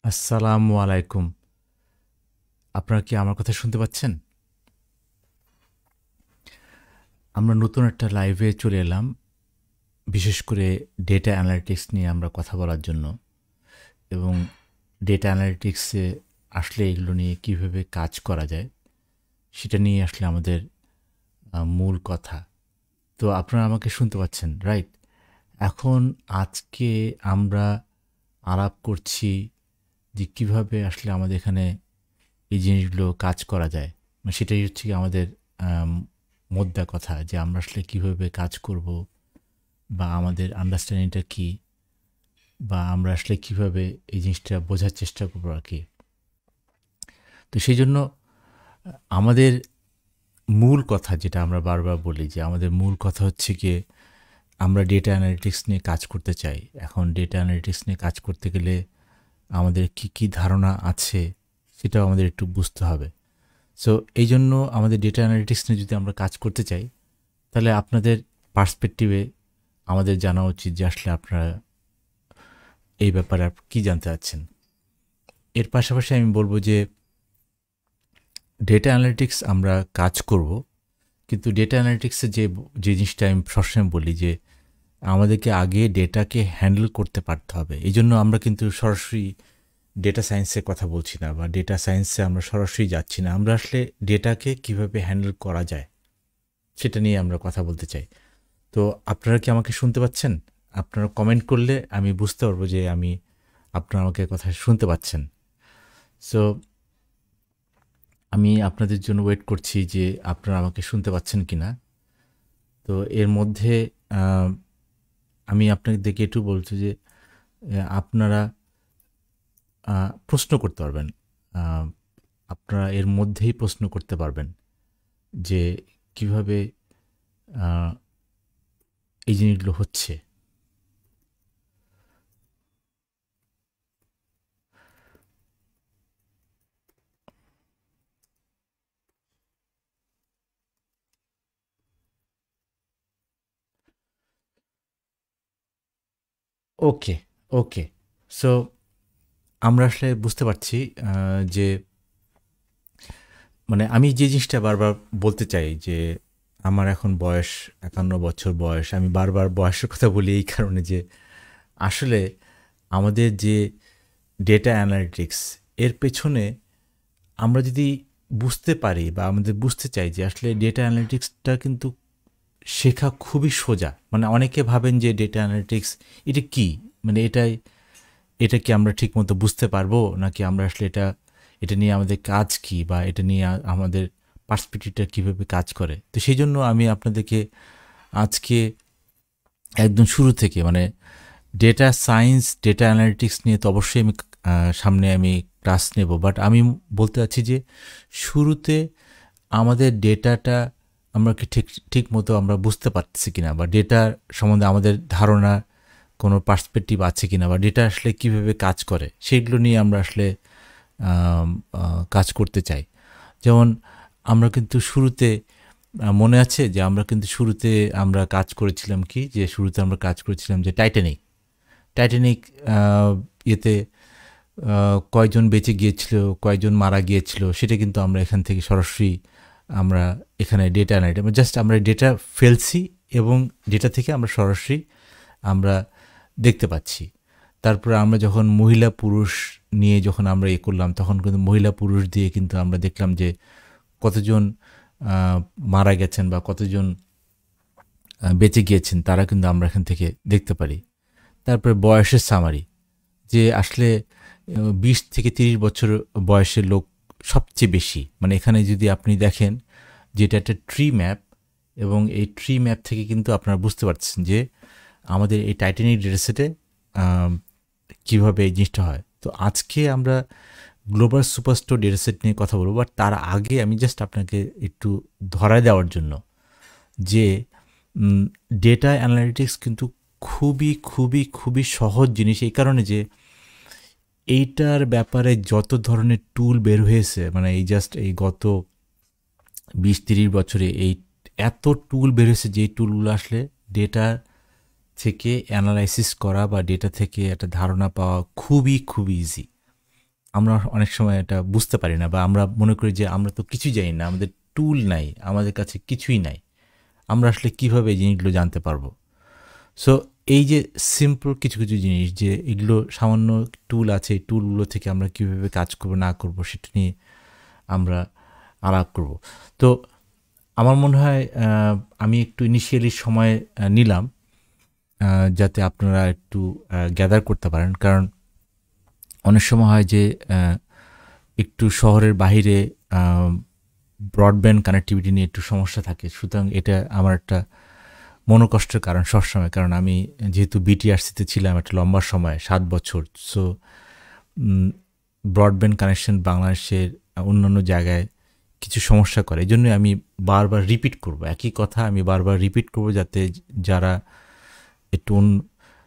আসসালামু আলাইকুম। আপনারা কি আমার কথা শুনতে পাচ্ছেন? আমরা নতুন একটা লাইভে চলে এলাম। বিশেষ করে ডেটা অ্যানালিটিক্স নিয়ে আমরা কথা বলার জন্য এবং ডেটা অ্যানালিটিক্সে আসলে এগুলো নিয়ে কিভাবে কাজ করা যায় সেটা নিয়ে আসলে আমাদের মূল কথা। তো আপনারা আমাকে শুনতে পাচ্ছেন, রাইট? এখন আজকে আমরা আলাপ করছি যে কিভাবে আসলে আমাদের এখানে এই জিনিসগুলো কাজ করা যায়। সেটাই হচ্ছে কি আমাদের আম মোদ্দা কথা, যে আমরা আসলে কিভাবে কাজ করব বা আমাদের আন্ডারস্ট্যান্ডিংটা কী, বা আমরা আসলে কিভাবে এই জিনিসটা বোঝার চেষ্টা করবো আর কি। তো সেই জন্য আমাদের মূল কথা যেটা আমরা বারবার বলি, যে আমাদের মূল কথা হচ্ছে গিয়ে আমরা ডেটা অ্যানালিটিক্স নিয়ে কাজ করতে চাই। এখন ডেটা অ্যানালিটিক্স নিয়ে কাজ করতে গেলে আমাদের কি কি ধারণা আছে সেটাও আমাদের একটু বুঝতে হবে। সো এই জন্য আমাদের ডেটা অ্যানালিটিক্স নিয়ে যদি আমরা কাজ করতে চাই, তাহলে আপনাদের পার্সপেক্টিভে আমাদের জানা উচিত যে আসলে আপনারা এই ব্যাপারে কী জানতে চাচ্ছেন। এর পাশাপাশি আমি বলবো যে ডেটা অ্যানালিটিক্স আমরা কাজ করব, কিন্তু ডেটা অ্যানালিটিক্সে যে যে জিনিসটা আমি সবসময় বলি যে আমাদেরকে আগে ডেটাকে হ্যান্ডেল করতে পারতে হবে। এই জন্য আমরা কিন্তু সরাসরি ডেটা সায়েন্সের কথা বলছি না, বা ডেটা সায়েন্সে আমরা সরাসরি যাচ্ছি না। আমরা আসলে ডেটাকে কিভাবে হ্যান্ডেল করা যায় সেটা নিয়ে আমরা কথা বলতে চাই। তো আপনারা কি আমাকে শুনতে পাচ্ছেন? আপনারা কমেন্ট করলে আমি বুঝতে পারবো যে আপনারা আমাকে কথা শুনতে পাচ্ছেন। সো আমি আপনাদের জন্য ওয়েট করছি যে আপনারা আমাকে শুনতে পাচ্ছেন কিনা। তো এর মধ্যে আমি আপনাদেরকে একটু বলছি যে আপনারা প্রশ্ন করতে পারবেন। আপনারা এর মধ্যেই প্রশ্ন করতে পারবেন যে কিভাবে এই জিনিসগুলো হচ্ছে। ওকে, ওকে। সো আমরা আসলে বুঝতে পারছি যে মানে আমি যে জিনিসটা বারবার বলতে চাই যে আমার এখন বয়স ৫১ বছর বয়স। আমি বারবার বয়সের কথা বলি এই কারণে যে আসলে আমাদের যে ডেটা অ্যানালিটিক্স এর পেছনে আমরা যদি বুঝতে পারি বা আমাদের বুঝতে চাই যে আসলে ডেটা অ্যানালিটিক্সটা কিন্তু শেখা খুবই সোজা। মানে অনেকে ভাবেন যে ডেটা অ্যানালিটিক্স এটা কী, মানে এটা কি আমরা ঠিকমতো বুঝতে পারবো, নাকি আমরা আসলে এটা নিয়ে আমাদের কাজ কি, বা এটা নিয়ে আমাদের পার্সপেক্টিভটা কীভাবে কাজ করে। তো সেই জন্য আমি আপনাদেরকে আজকে একদম শুরু থেকে মানে ডেটা সায়েন্স ডেটা অ্যানালিটিক্স নিয়ে তো অবশ্যই সামনে আমি ক্লাস নেব, বাট আমি বলতে চাচ্ছি যে শুরুতে আমাদের ডেটাটা আমরা কি ঠিক মতো আমরা বুঝতে পারতেছি কিনা, বা ডেটার সম্বন্ধে আমাদের ধারণা কোনো পার্সপেক্টিভ আছে কিনা, বা ডেটা আসলে কীভাবে কাজ করে সেইগুলো নিয়ে আমরা আসলে কাজ করতে চাই। যেমন আমরা কিন্তু শুরুতে মনে আছে যে আমরা কিন্তু শুরুতে আমরা কাজ করেছিলাম কি, যে শুরুতে আমরা কাজ করেছিলাম যে টাইটানিক ইয়েতে কয়জন বেঁচে গিয়েছিল, কয়জন মারা গিয়েছিল, সেটা কিন্তু আমরা এখান থেকে সরাসরি আমরা এখানে ডেটা অ্যানালিটিক্স জাস্ট আমরা ডেটা ফেলছি এবং ডেটা থেকে আমরা সরাসরি আমরা দেখতে পাচ্ছি। তারপরে আমরা যখন মহিলা পুরুষ নিয়ে যখন আমরা করলাম, তখন কিন্তু মহিলা পুরুষ দিয়ে কিন্তু আমরা দেখলাম যে কতজন মারা গেছেন বা কতজন বেঁচে গিয়েছেন, তারা কিন্তু আমরা এখান থেকে দেখতে পারি। তারপরে বয়সের সামারি, যে আসলে 20 থেকে 30 বছর বয়সের লোক সবচেয়ে বেশি। মানে এখানে যদি আপনি দেখেন যে এটা একটা ট্রি ম্যাপ, এবং এই ট্রি ম্যাপ থেকে কিন্তু আপনারা বুঝতে পারছেন যে আমাদের এই টাইটানিক ডেটাসেটে কীভাবে এই জিনিসটা হয়। তো আজকে আমরা গ্লোবাল সুপারস্টোর ডেটাসেট নিয়ে কথা বলবো, বাট তার আগে আমি জাস্ট আপনাকে একটু ধরায় দেওয়ার জন্য যে ডেটা অ্যানালিটিক্স কিন্তু খুবই খুবই খুবই সহজ জিনিস, এই কারণে যে এইটার ব্যাপারে যত ধরনের টুল বের হয়েছে, মানে এই জাস্ট এই গত 20-30 বছরে এই এত টুল বের হয়েছে, যে টুলগুলো আসলে ডেটা থেকে অ্যানালাইসিস করা বা ডেটা থেকে একটা ধারণা পাওয়া খুবই খুবই ইজি। আমরা অনেক সময় এটা বুঝতে পারি না, বা আমরা মনে করি যে আমরা তো কিছুই জানি না, আমাদের টুল নাই, আমাদের কাছে কিছুই নাই, আমরা আসলে কীভাবে এই জিনিসগুলো জানতে পারবো। সো এই যে সিম্পল কিছু কিছু জিনিস, যে এগুলো সামান্য টুল আছে, এই টুলগুলো থেকে আমরা কীভাবে কাজ করবো না করবো সেটা নিয়ে আমরা আলাপ করব। তো আমার মনে হয় আমি একটু ইনিশিয়ালি সময় নিলাম যাতে আপনারা একটু গ্যাদার করতে পারেন, কারণ অনেক সময় হয় যে একটু শহরের বাইরে ব্রডব্যান্ড কানেক্টিভিটি নিয়ে একটু সমস্যা থাকে। সুতরাং এটা আমার একটা মনোকষ্টের কারণ সবসময়, কারণ আমি যেহেতু বিটিআরসিতে ছিলাম একটা লম্বা সময় 7 বছর। সো ব্রডব্যান্ড কানেকশন বাংলাদেশের অন্যান্য জায়গায় কিছু সমস্যা করে, এই জন্যই আমি বারবার রিপিট করব, একই কথা আমি বারবার রিপিট করব, যাতে যারা একটু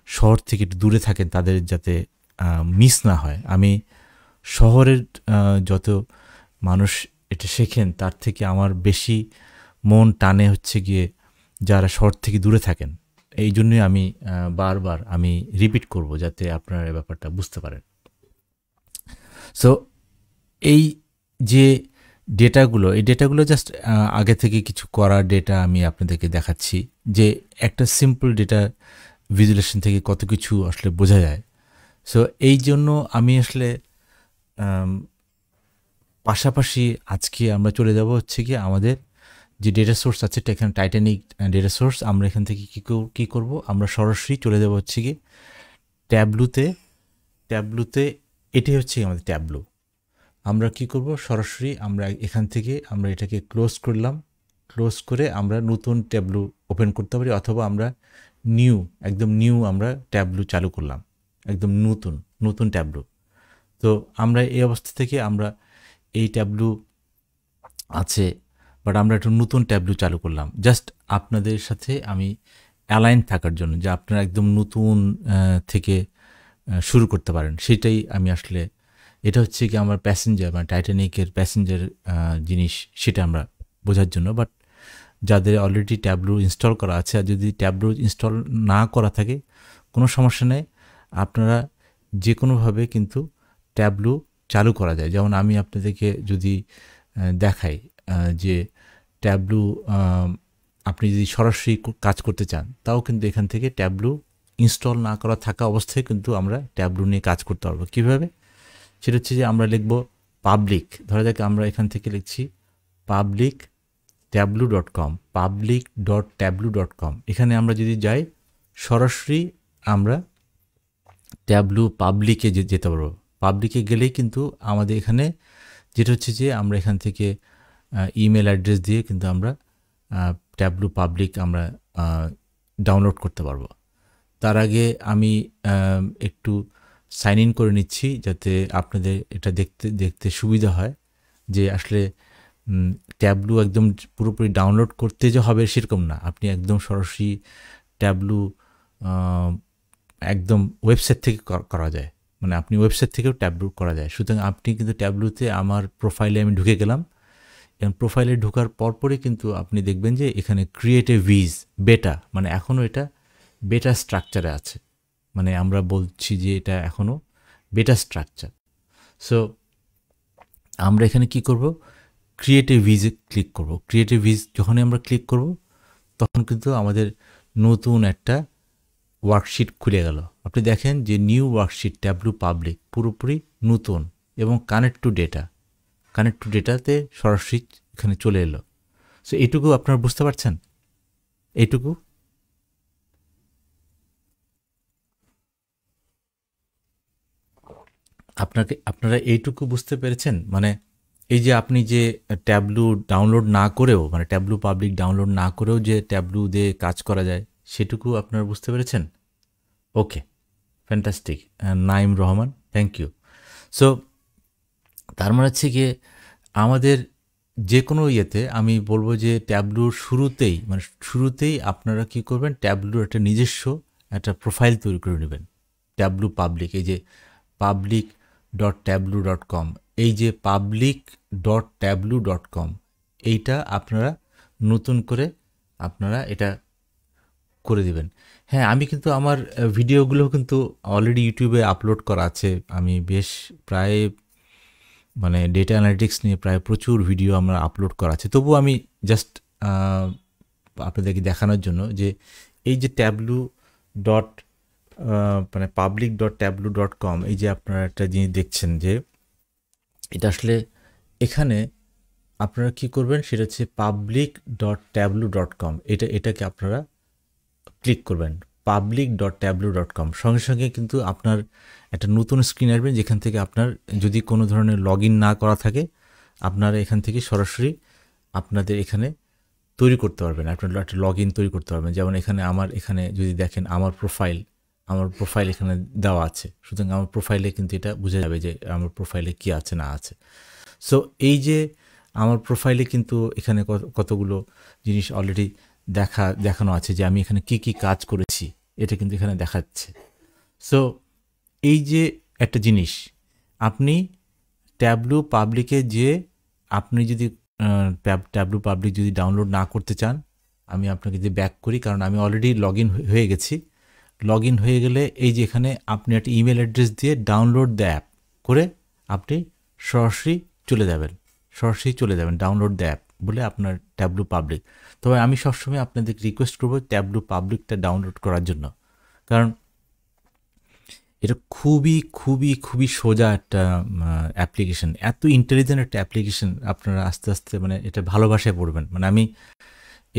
শহর থেকে একটু দূরে থাকেন তাদের যাতে মিস না হয়। আমি শহরের যত মানুষ এটা শেখেন তার থেকে আমার বেশি মন টানে হচ্ছে গিয়ে যারা শহর থেকে দূরে থাকেন। এই জন্যই আমি বারবার আমি রিপিট করব যাতে আপনারা এই ব্যাপারটা বুঝতে পারেন। সো এই যে ডেটাগুলো, এই ডেটাগুলো জাস্ট আগে থেকে কিছু করা ডেটা আমি আপনাদেরকে দেখাচ্ছি, যে একটা সিম্পল ডেটা ভিজুয়ালাইজেশন থেকে কত কিছু আসলে বোঝা যায়। সো এই জন্য আমি আসলে পাশাপাশি আজকে আমরা চলে যাব হচ্ছে কি আমাদের যে ডেটা সোর্স আছে, এখানে টাইটানিক ডেটা সোর্স, আমরা এখান থেকে কী করব, আমরা সরাসরি চলে যাব হচ্ছে কি ট্যাবলুতে। এটাই হচ্ছে আমাদের ট্যাবলু। আমরা কি করব, সরাসরি আমরা এখান থেকে আমরা এটাকে ক্লোজ করলাম, ক্লোজ করে আমরা নতুন ট্যাবলু ওপেন করতে পারি, অথবা আমরা একদম নিউ আমরা ট্যাবলু চালু করলাম, একদম নতুন ট্যাবলু। তো আমরা এই অবস্থা থেকে আমরা এই ট্যাবলু আছে, বাট আমরা একটা নতুন ট্যাবলু চালু করলাম জাস্ট আপনাদের সাথে আমি অ্যালাইন থাকার জন্য, যে আপনারা একদম নতুন থেকে শুরু করতে পারেন। সেটাই আমি আসলে, এটা হচ্ছে কি আমার প্যাসেঞ্জার মানে টাইটানিকের প্যাসেঞ্জার জিনিস, সেটা আমরা বোঝার জন্য। বাট যাদের অলরেডি ট্যাবলু ইনস্টল করা আছে, আর যদি ট্যাবলু ইনস্টল না করা থাকে কোনো সমস্যা নেই, আপনারা যে কোনোভাবে কিন্তু ট্যাবলু চালু করা যায়। যেমন আমি আপনাদেরকে যদি দেখাই যে ট্যাবলু আপনি যদি সরাসরি কাজ করতে চান, তাও কিন্তু এখান থেকে ট্যাবলু ইনস্টল না করা থাকা অবস্থায় কিন্তু আমরা ট্যাবলু নিয়ে কাজ করতে পারবো। কীভাবে? সেটা হচ্ছে যে আমরা লিখব পাবলিক, ধরা যাক আমরা এখান থেকে লিখছি public.tableau.com, public.tableau.com। এখানে আমরা যদি যাই সরাসরি আমরা ট্যাবলু পাবলিকে যেতে পারবো। পাবলিকে গেলেই কিন্তু আমাদের এখানে যেটা হচ্ছে যে আমরা এখান থেকে ইমেল অ্যাড্রেস দিয়ে কিন্তু আমরা ট্যাবলু পাবলিক আমরা ডাউনলোড করতে পারবো। তার আগে আমি একটু সাইন ইন করে নিচ্ছি যাতে আপনাদের এটা দেখতে সুবিধা হয়, যে আসলে ট্যাবলু একদম পুরোপুরি ডাউনলোড করতে যে হবে সেরকম না, আপনি একদম সরাসরি ট্যাবলু একদম ওয়েবসাইট থেকে করা যায়, মানে আপনি ওয়েবসাইট থেকেও ট্যাবলু করা যায়। সুতরাং আপনি কিন্তু ট্যাবলুতে আমার প্রোফাইলে আমি ঢুকে গেলাম, এবং প্রোফাইলে ঢোকার পরপরই কিন্তু আপনি দেখবেন যে এখানে ক্রিয়েট এ ভিজ বেটা, মানে এখনও এটা বেটা স্ট্রাকচারে আছে, মানে আমরা বলছি যে এটা এখনও বেটা স্ট্রাকচার। সো আমরা এখানে কি করব, ক্রিয়েট এ ভিজে ক্লিক করব। ক্রিয়েট এ ভিজ যখনই আমরা ক্লিক করব তখন কিন্তু আমাদের নতুন একটা ওয়ার্কশিট খুলে গেল। আপনি দেখেন যে নিউ ওয়ার্কশিট ট্যাবলু পাবলিক পুরোপুরি নতুন, এবং কানেক্ট টু ডেটাতে সরাসরি এখানে চলে এলো। সো এইটুকু আপনারা বুঝতে পারছেন? এইটুকু আপনারা এইটুকু বুঝতে পেরেছেন? মানে এই যে আপনি যে ট্যাবলু ডাউনলোড না করেও, মানে ট্যাবলু পাবলিক ডাউনলোড না করেও যে ট্যাবলু দিয়ে কাজ করা যায়, সেটুকু আপনারা বুঝতে পেরেছেন? Okay, fantastic. Naim Rahman, thank you. So তার মানে হচ্ছে গিয়ে আমাদের যে কোনো ইয়েতে আমি বলবো যে ট্যাবলুর শুরুতেই আপনারা কি করবেন, ট্যাবলুর একটা নিজস্ব একটা প্রোফাইল তৈরি করে নেবেন। ট্যাবলু পাবলিক, এই যে public.tableau.com, এই যে public.tableau.com, এইটা আপনারা নতুন করে আপনারা এটা করে দিবেন। হ্যাঁ, আমি কিন্তু আমার ভিডিওগুলো কিন্তু অলরেডি ইউটিউবে আপলোড করা আছে। আমি বেশ প্রায় মানে ডেটা অ্যানালিটিক্স নিয়ে প্রায় প্রচুর ভিডিও আমরা আপলোড করা আছে। তবুও আমি জাস্ট আপনাদেরকে দেখানোর জন্য যে এই যে ট্যাবলু ডট মানে public.tableau.com, এই যে আপনারা একটা জিনিস দেখছেন যে এটা আসলে এখানে আপনারা কি করবেন সেটা হচ্ছে public.tableau.com, এটাকে আপনারা ক্লিক করবেন public.tableau.com। সঙ্গে সঙ্গে কিন্তু আপনার একটা নতুন স্ক্রিন আসবে যেখান থেকে আপনার যদি কোনো ধরনের লগ ইন না করা থাকে আপনারা এখান থেকে সরাসরি আপনাদের এখানে তৈরি করতে পারবেন, আপনার একটা লগ ইন তৈরি করতে পারবেন। যেমন এখানে যদি দেখেন আমার প্রোফাইল এখানে দেওয়া আছে, সুতরাং আমার প্রোফাইলে কিন্তু এটা বোঝা যাবে যে আমার প্রোফাইলে কী আছে না আছে। সো এই যে আমার প্রোফাইলে কিন্তু এখানে কতগুলো জিনিস অলরেডি দেখানো আছে যে আমি এখানে কি কাজ করেছি, এটা কিন্তু এখানে দেখাচ্ছে। সো এই যে একটা জিনিস আপনি ট্যাবলু পাবলিকে যে আপনি যদি ট্যাবলু পাবলিক যদি ডাউনলোড না করতে চান, আমি আপনাকে যে ব্যাক করি, কারণ আমি অলরেডি লগ ইন হয়ে গেছি। লগ ইন হয়ে গেলে এই যে এখানে আপনি একটা ইমেল অ্যাড্রেস দিয়ে ডাউনলোড দ্য অ্যাপ করে আপনি সরাসরি চলে যাবেন ডাউনলোড দ্য অ্যাপ বলে আপনার ট্যাবলু পাবলিক। তবে আমি সবসময় আপনাদেরকে রিকোয়েস্ট করবো ট্যাবলু পাবলিকটা ডাউনলোড করার জন্য, কারণ এটা খুবই খুবই খুবই সোজা একটা অ্যাপ্লিকেশন, এত ইন্টেলিজেন্ট একটা অ্যাপ্লিকেশন। আপনারা আস্তে আস্তে মানে এটা ভালোবাসায় পড়বেন। মানে আমি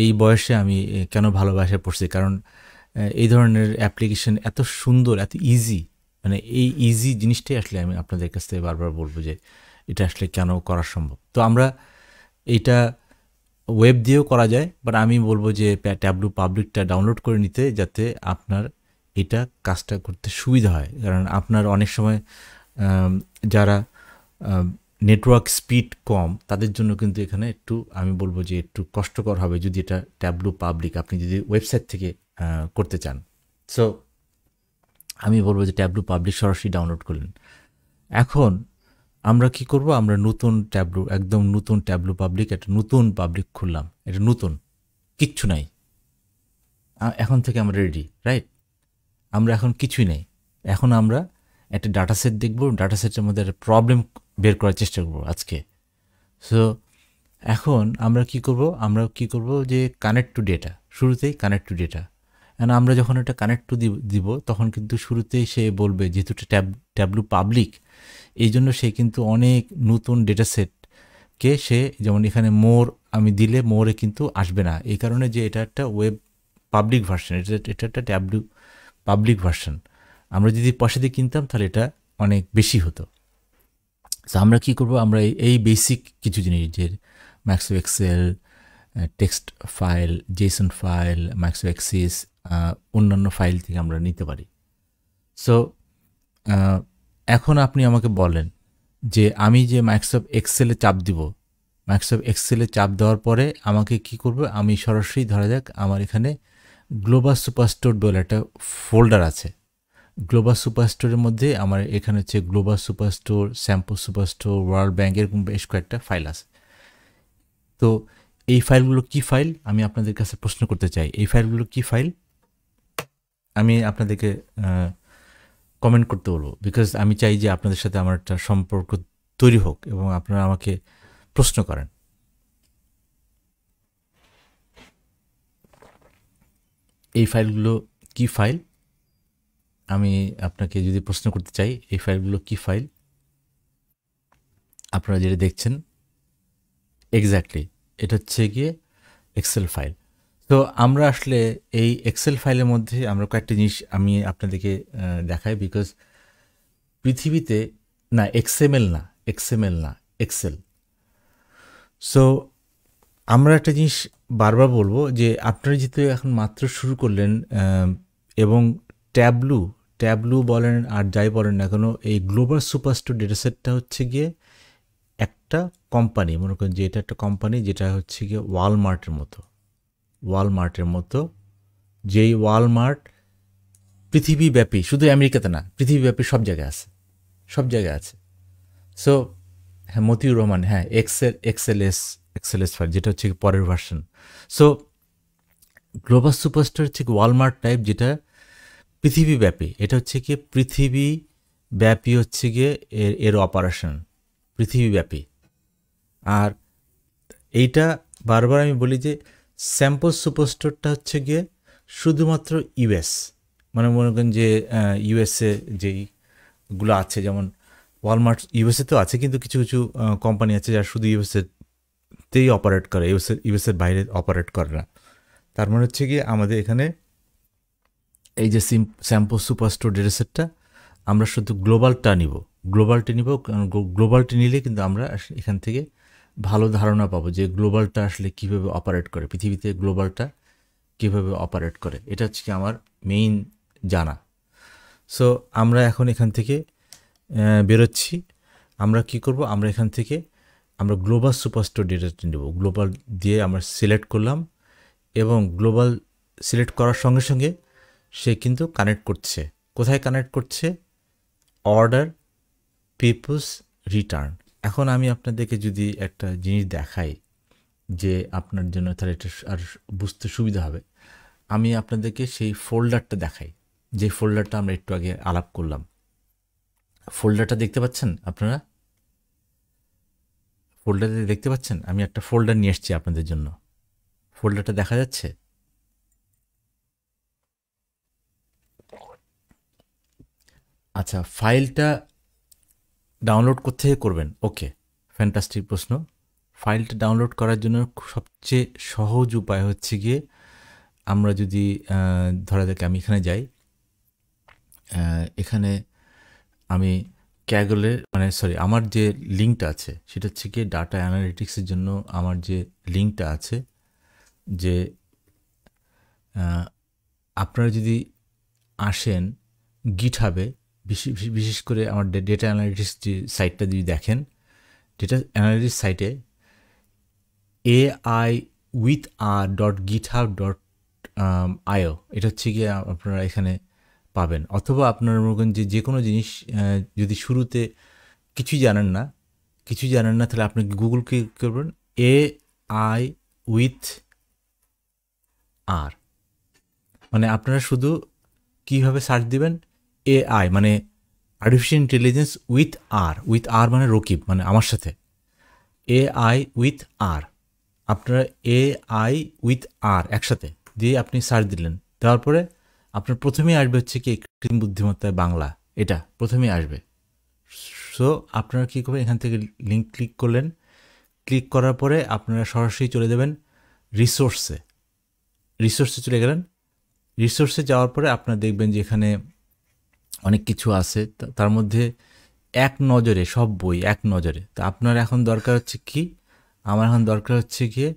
এই বয়সে আমি কেন ভালোবাসায় পড়ছি, কারণ এই ধরনের অ্যাপ্লিকেশন এত সুন্দর, এত ইজি, মানে এই ইজি জিনিসটাই আসলে আমি আপনাদের কাছ থেকে বারবার বলবো যে এটা আসলে কেন করা সম্ভব। তো আমরা এইটা ওয়েব দিয়েও করা যায়, বাট আমি বলবো যে ট্যাবলু পাবলিকটা ডাউনলোড করে নিতে, যাতে আপনার এটা কাজটা করতে সুবিধা হয়। কারণ আপনার অনেক সময় যারা নেটওয়ার্ক স্পিড কম তাদের জন্য কিন্তু এখানে একটু আমি বলবো যে একটু কষ্টকর হবে যদি এটা ট্যাবলু পাবলিক আপনি যদি ওয়েবসাইট থেকে করতে চান। সো আমি বলবো যে ট্যাবলু পাবলিক সরাসরি ডাউনলোড করলেন। এখন আমরা কি করব, আমরা একদম নতুন ট্যাবলু পাবলিক, একটা নতুন পাবলিক খুললাম। এটা নতুন, কিচ্ছু নাই, এখন থেকে আমরা রেডি, রাইট? আমরা এখন কিছুই নেই, এখন আমরা একটা ডাটা সেট দেখব, ডাটা সেটের মধ্যে একটা প্রবলেম বের করার চেষ্টা করব আজকে। সো এখন আমরা কি করব যে কানেক্ট টু ডেটা, শুরুতেই কানেক্ট টু ডেটা। অ্যান্ড আমরা যখন এটা কানেক্ট টু দিব তখন কিন্তু শুরুতেই সে বলবে, যেহেতু ট্যাবলু পাবলিক এই জন্য সে কিন্তু অনেক নতুন ডেটা সেটকে সে, যেমন এখানে মোর আমি দিলে মোরে কিন্তু আসবে না, এই কারণে যে এটা একটা ওয়েব পাবলিক ভার্সন, এটা একটা ট্যাবলু পাবলিক ভার্সন। আমরা যদি পয়সা দিয়ে কিনতাম তাহলে এটা অনেক বেশি হতো। তো আমরা কি করব, আমরা এই বেসিক কিছু জিনিস, যে Microsoft Excel, text file, JSON file, Microsoft Access, অন্যান্য ফাইল থেকে আমরা নিতে পারি। সো এখন আপনি আমাকে বলেন যে আমি যে মাইক্রোসফট এক্সেলে চাপ দিব, মাইক্রোসফট এক্সেলে চাপ দেওয়ার পরে আমাকে কি করব, আমি সরাসরি ধরা যাক আমার এখানে গ্লোবাল সুপারস্টোর বলে একটা ফোল্ডার আছে। গ্লোবাল সুপারস্টোরের মধ্যে আমার এখানে হচ্ছে global superstore, sample superstore, world bank, এরকম বেশ কয়েকটা ফাইল আছে। তো এই ফাইলগুলো কি ফাইল আমি আপনাদের কাছে প্রশ্ন করতে চাই, এই ফাইলগুলো কি ফাইল আমি আপনাদেরকে কমেন্ট করতে বলবো, বিকজ আমি চাই যে আপনাদের সাথে আমার একটা সম্পর্ক তৈরি হোক এবং আপনারা আমাকে প্রশ্ন করেন। এই ফাইলগুলো কি ফাইল আমি আপনাকে যদি প্রশ্ন করতে চাই, এই ফাইলগুলো কি ফাইল আপনারা যেটা দেখছেন, এক্স্যাক্টলি এটা হচ্ছে গিয়ে এক্সেল ফাইল। তো আমরা আসলে এই এক্সেল ফাইলের মধ্যে আমরা কয়েকটা জিনিস আমি আপনাদেরকে দেখাই, বিকজ পৃথিবীতে না এক্সএমএল না এক্সেল। সো আমরা একটা জিনিস বারবার বলবো যে আপনারা যেহেতু এখন মাত্র শুরু করলেন, এবং ট্যাবলু বলেন আর যাই বলেন না কেন, এই গ্লোবাল সুপারস্টোর ডেটাসেটটা হচ্ছে গিয়ে একটা কোম্পানি, মনে করেন যে এটা একটা কোম্পানি যেটা হচ্ছে গিয়ে ওয়ালমার্টের মতো, যেই ওয়ালমার্ট পৃথিবীব্যাপী, শুধু আমেরিকাতে না, পৃথিবীব্যাপী সব জায়গায় আছে। সো হ্যাঁ, মতিউর রহমান, হ্যাঁ, এক্সএলএস ফাইল যেটা হচ্ছে পরের ভার্সন। সো গ্লোবাল সুপারস্টোর হচ্ছে ওয়ালমার্ট টাইপ, যেটা পৃথিবীব্যাপী, এটা হচ্ছে গিয়ে পৃথিবীব্যাপী হচ্ছে গিয়ে এর অপারেশন, পৃথিবীব্যাপী। আর এইটা বারবার আমি বলি যে স্যাম্পল সুপারস্টোরটা হচ্ছে গিয়ে শুধুমাত্র ইউএস, মানে মনে করেন যে ইউএসএ যেইগুলো আছে, যেমন ওয়ালমার্ট ইউএসএ তো আছে, কিন্তু কিছু কিছু কোম্পানি আছে যারা শুধু ইউএসএতেই অপারেট করে, ইউএসএর বাইরে অপারেট করে না। তার মানে হচ্ছে গিয়ে আমাদের এখানে এই যে স্যাম্পল সুপারস্টোর ডেটা সেটটা আমরা শুধু গ্লোবালটা নিব, কারণ গ্লোবালটি নিলে কিন্তু আমরা এখান থেকে ভালো ধারণা পাবো যে গ্লোবালটা আসলে কীভাবে অপারেট করে, পৃথিবীতে গ্লোবালটা কীভাবে অপারেট করে, এটা হচ্ছে কি আমার মেইন জানা। সো আমরা এখন এখান থেকে বেরোচ্ছি। আমরা কি করব, আমরা এখান থেকে আমরা গ্লোবাল সুপারস্টোর ডেটাটা নেব। গ্লোবাল দিয়ে আমরা সিলেক্ট করলাম, এবং গ্লোবাল সিলেক্ট করার সঙ্গে সঙ্গে সে কিন্তু কানেক্ট করছে। কোথায় কানেক্ট করছে? Order peoples return. এখন আমি আপনাদেরকে যদি একটা জিনিস দেখাই যে আপনার জন্য তাহলে এটা আর বুঝতে সুবিধা হবে, আমি আপনাদেরকে সেই ফোল্ডারটা দেখাই, যে ফোল্ডারটা আমরা একটু আগে আলাপ করলাম। ফোল্ডারটা দেখতে পাচ্ছেন আপনারা? ফোল্ডারটা দেখতে পাচ্ছেন? আমি একটা ফোল্ডার নিয়ে এসেছি আপনাদের জন্য। ফোল্ডারটা দেখা যাচ্ছে? আচ্ছা, ফাইলটা ডাউনলোড কোত্থেকে করবেন? ওকে, ফ্যান্টাস্টিক প্রশ্ন। ফাইলটা ডাউনলোড করার জন্য সবচেয়ে সহজ উপায় হচ্ছে গিয়ে আমরা যদি ধরা যাক আমি এখানে যাই, এখানে আমি ক্যাগলের আমার যে লিঙ্কটা আছে সেটা হচ্ছে গিয়ে ডাটা অ্যানালিটিক্সের জন্য আমার যে লিঙ্কটা আছে, যে আপনারা যদি আসেন গিটহাবে, বিশেষ করে আমার ডেটা অ্যানালিটিক্স যে সাইটটা যদি দেখেন, ডেটা অ্যানালিটিক্স সাইটে ai_with_r.github.io এটা হচ্ছে গিয়ে আপনারা এখানে পাবেন। অথবা আপনার মনে করেন যে কোনো জিনিস যদি শুরুতে কিছুই জানেন না, তাহলে আপনি গুগল কি করবেন, ai_with_r, মানে আপনারা শুধু কীভাবে সার্চ দিবেন, এআই মানে আর্টিফিশিয়াল ইন্টেলিজেন্স উইথ আর মানে রকিব, মানে আমার সাথে, ai_with_r, আপনারা ai_with_r একসাথে দিয়ে আপনি সার্চ দিলেন, দেওয়ার পরে আপনার প্রথমেই আসবে হচ্ছে কি কৃত্রিম বুদ্ধিমত্তায় বাংলা, এটা প্রথমেই আসবে। সো আপনারা কী করবেন, এখান থেকে লিঙ্ক ক্লিক করলেন, ক্লিক করার পরে আপনারা সরাসরি চলে যাবেন রিসোর্সে চলে গেলেন। রিসোর্সে যাওয়ার পরে আপনারা দেখবেন যে এখানে অনেক কিছু আছে, তার মধ্যে এক নজরে সব বই এক নজরে। তা আপনার এখন দরকার হচ্ছে কি, আমার এখন দরকার হচ্ছে গিয়ে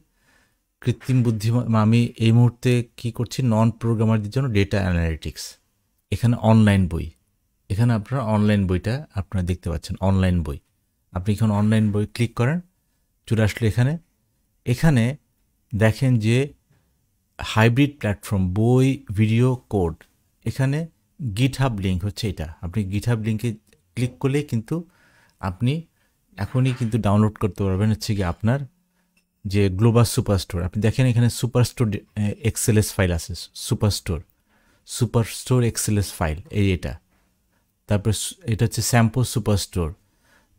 কৃত্রিম বুদ্ধিমত্তা। আমি এই মুহূর্তে কি করছি, নন প্রোগ্রামারদের জন্য ডেটা অ্যানালিটিক্স, এখানে অনলাইন বই, এখানে আপনারা অনলাইন বইটা আপনারা দেখতে পাচ্ছেন, অনলাইন বই। আপনি এখানে অনলাইন বই ক্লিক করেন, চলে আসলে এখানে দেখেন যে হাইব্রিড প্ল্যাটফর্ম, বই, ভিডিও, কোড, এখানে গিটহাব লিঙ্ক হচ্ছে এটা। আপনি গিটহাব লিঙ্কে ক্লিক করলে কিন্তু আপনি এখনই কিন্তু ডাউনলোড করতে পারবেন হচ্ছে কি আপনার যে গ্লোবাল সুপারস্টোর। আপনি দেখেন এখানে সুপারস্টোর এক্সএলএস ফাইল আছে, সুপারস্টোর এক্সএলএস ফাইল এটা। তারপর এটা হচ্ছে স্যাম্পল সুপারস্টোর,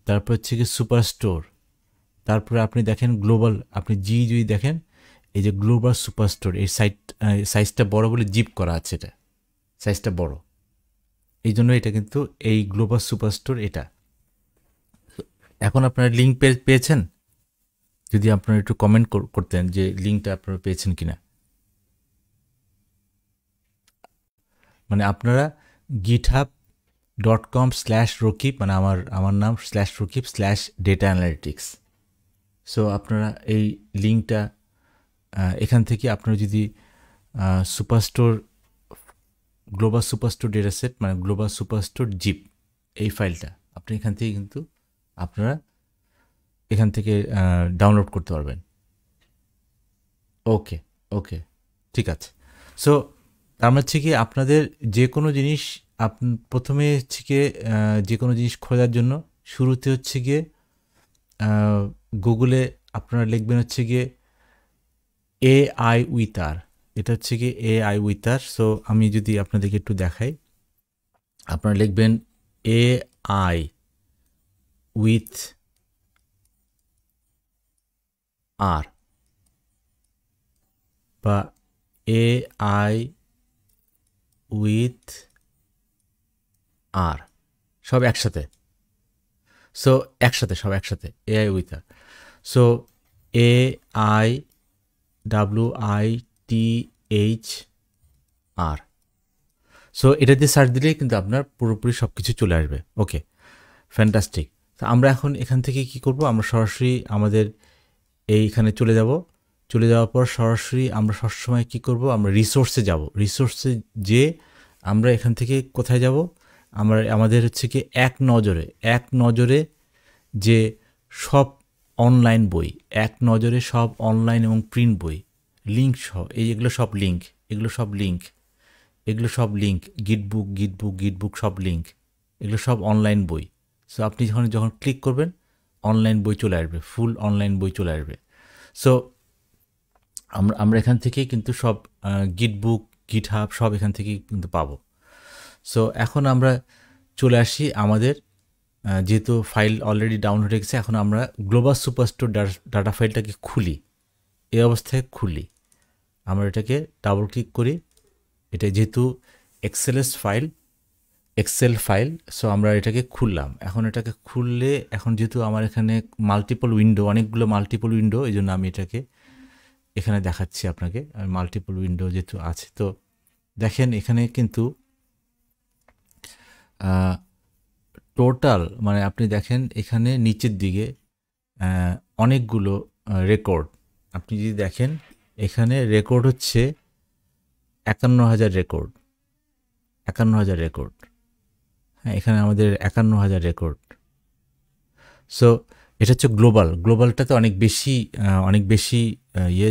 তারপর হচ্ছে কি সুপারস্টোর, তারপরে আপনি দেখেন গ্লোবাল, আপনি যদি দেখেন এই যে গ্লোবাল সুপারস্টোর, এই সাইজটা বড় বলে জিপ করা আছে, এটা সাইজটা বড়, এই জন্য এটা কিন্তু এই গ্লোবাল সুপারস্টোর এটা। এখন আপনারা লিঙ্ক পেয়েছেন? যদি আপনারা একটু কমেন্ট করতেন যে লিঙ্কটা আপনারা পেয়েছেন কিনা। মানে আপনারা github.com/rokib, মানে আমার নাম /rokib/data analytics। সো আপনারা এই লিঙ্কটা এখান থেকে আপনারা যদি superstore global superstore data set, মানে গ্লোবাল সুপারস্টোর জিপ, এই ফাইলটা আপনি এখান থেকে কিন্তু আপনারা এখান থেকে ডাউনলোড করতে পারবেন। ওকে, ঠিক আছে। সো তার মানে হচ্ছে কি আপনাদের যে কোনো জিনিস প্রথমে হচ্ছে গিয়ে যে কোনো জিনিস খোঁজার জন্য শুরুতে হচ্ছে গিয়ে গুগলে আপনারা লিখবেন হচ্ছে গিয়ে ai_with_r, এটা হচ্ছে গিয়ে ai_with_r। সো আমি যদি আপনাদেরকে একটু দেখাই, আপনারা লিখবেন ai_with_r, আর বা AI উইথ আর, সব একসাথে। সো একসাথে, সব একসাথে, AI with R. So AIWITHR। So এটা দিয়ে সার্চ দিলেই কিন্তু আপনার পুরোপুরি সব কিছু চলে আসবে। ওকে, ফ্যান্টাস্টিক। তো আমরা এখন এখান থেকে কি করব, আমরা সরাসরি আমাদের এইখানে চলে যাব। চলে যাওয়ার পর সরাসরি আমরা সবসময় কি করব, আমরা রিসোর্সে যাব। রিসোর্সে যে আমরা এখান থেকে কোথায় যাব, আমাদের হচ্ছে কি এক নজরে যে সব অনলাইন বই, এক নজরে সব অনলাইন এবং প্রিন্ট বই, লিঙ্ক সহ, এগুলো সব লিঙ্ক, গিটবুক সব লিঙ্ক, এগুলো সব অনলাইন বই। সো আপনি যখন ক্লিক করবেন অনলাইন বই চলে আসবে, ফুল অনলাইন বই চলে আসবে। সো আমরা এখান থেকে কিন্তু সব গিটবুক, গিটহাব সব এখান থেকে কিন্তু পাবো। সো এখন আমরা চলে আসি আমাদের, যেহেতু ফাইল অলরেডি ডাউনলোড হয়ে গেছে, এখন আমরা গ্লোবাল সুপারস্টোর ডাটা ফাইলটাকে খুলি। এই অবস্থায় খুলি, আমরা এটাকে ডাবল ক্লিক করি। এটা যেহেতু এক্সেল ফাইল, সো আমরা এটাকে খুললাম। এখন এটাকে খুললে, এখন যেহেতু আমার এখানে অনেকগুলো মাল্টিপল উইন্ডো, এই জন্য আমি এটাকে এখানে দেখাচ্ছি আপনাকে। মাল্টিপল উইন্ডো যেহেতু আছে, তো দেখেন এখানে কিন্তু টোটাল, মানে আপনি দেখেন এখানে নিচের দিকে অনেকগুলো রেকর্ড। আপনি যদি দেখেন এখানে রেকর্ড হচ্ছে 51,000 রেকর্ড। হ্যাঁ, এখানে আমাদের 51,000 রেকর্ড। সো এটা হচ্ছে গ্লোবালটাতে অনেক বেশি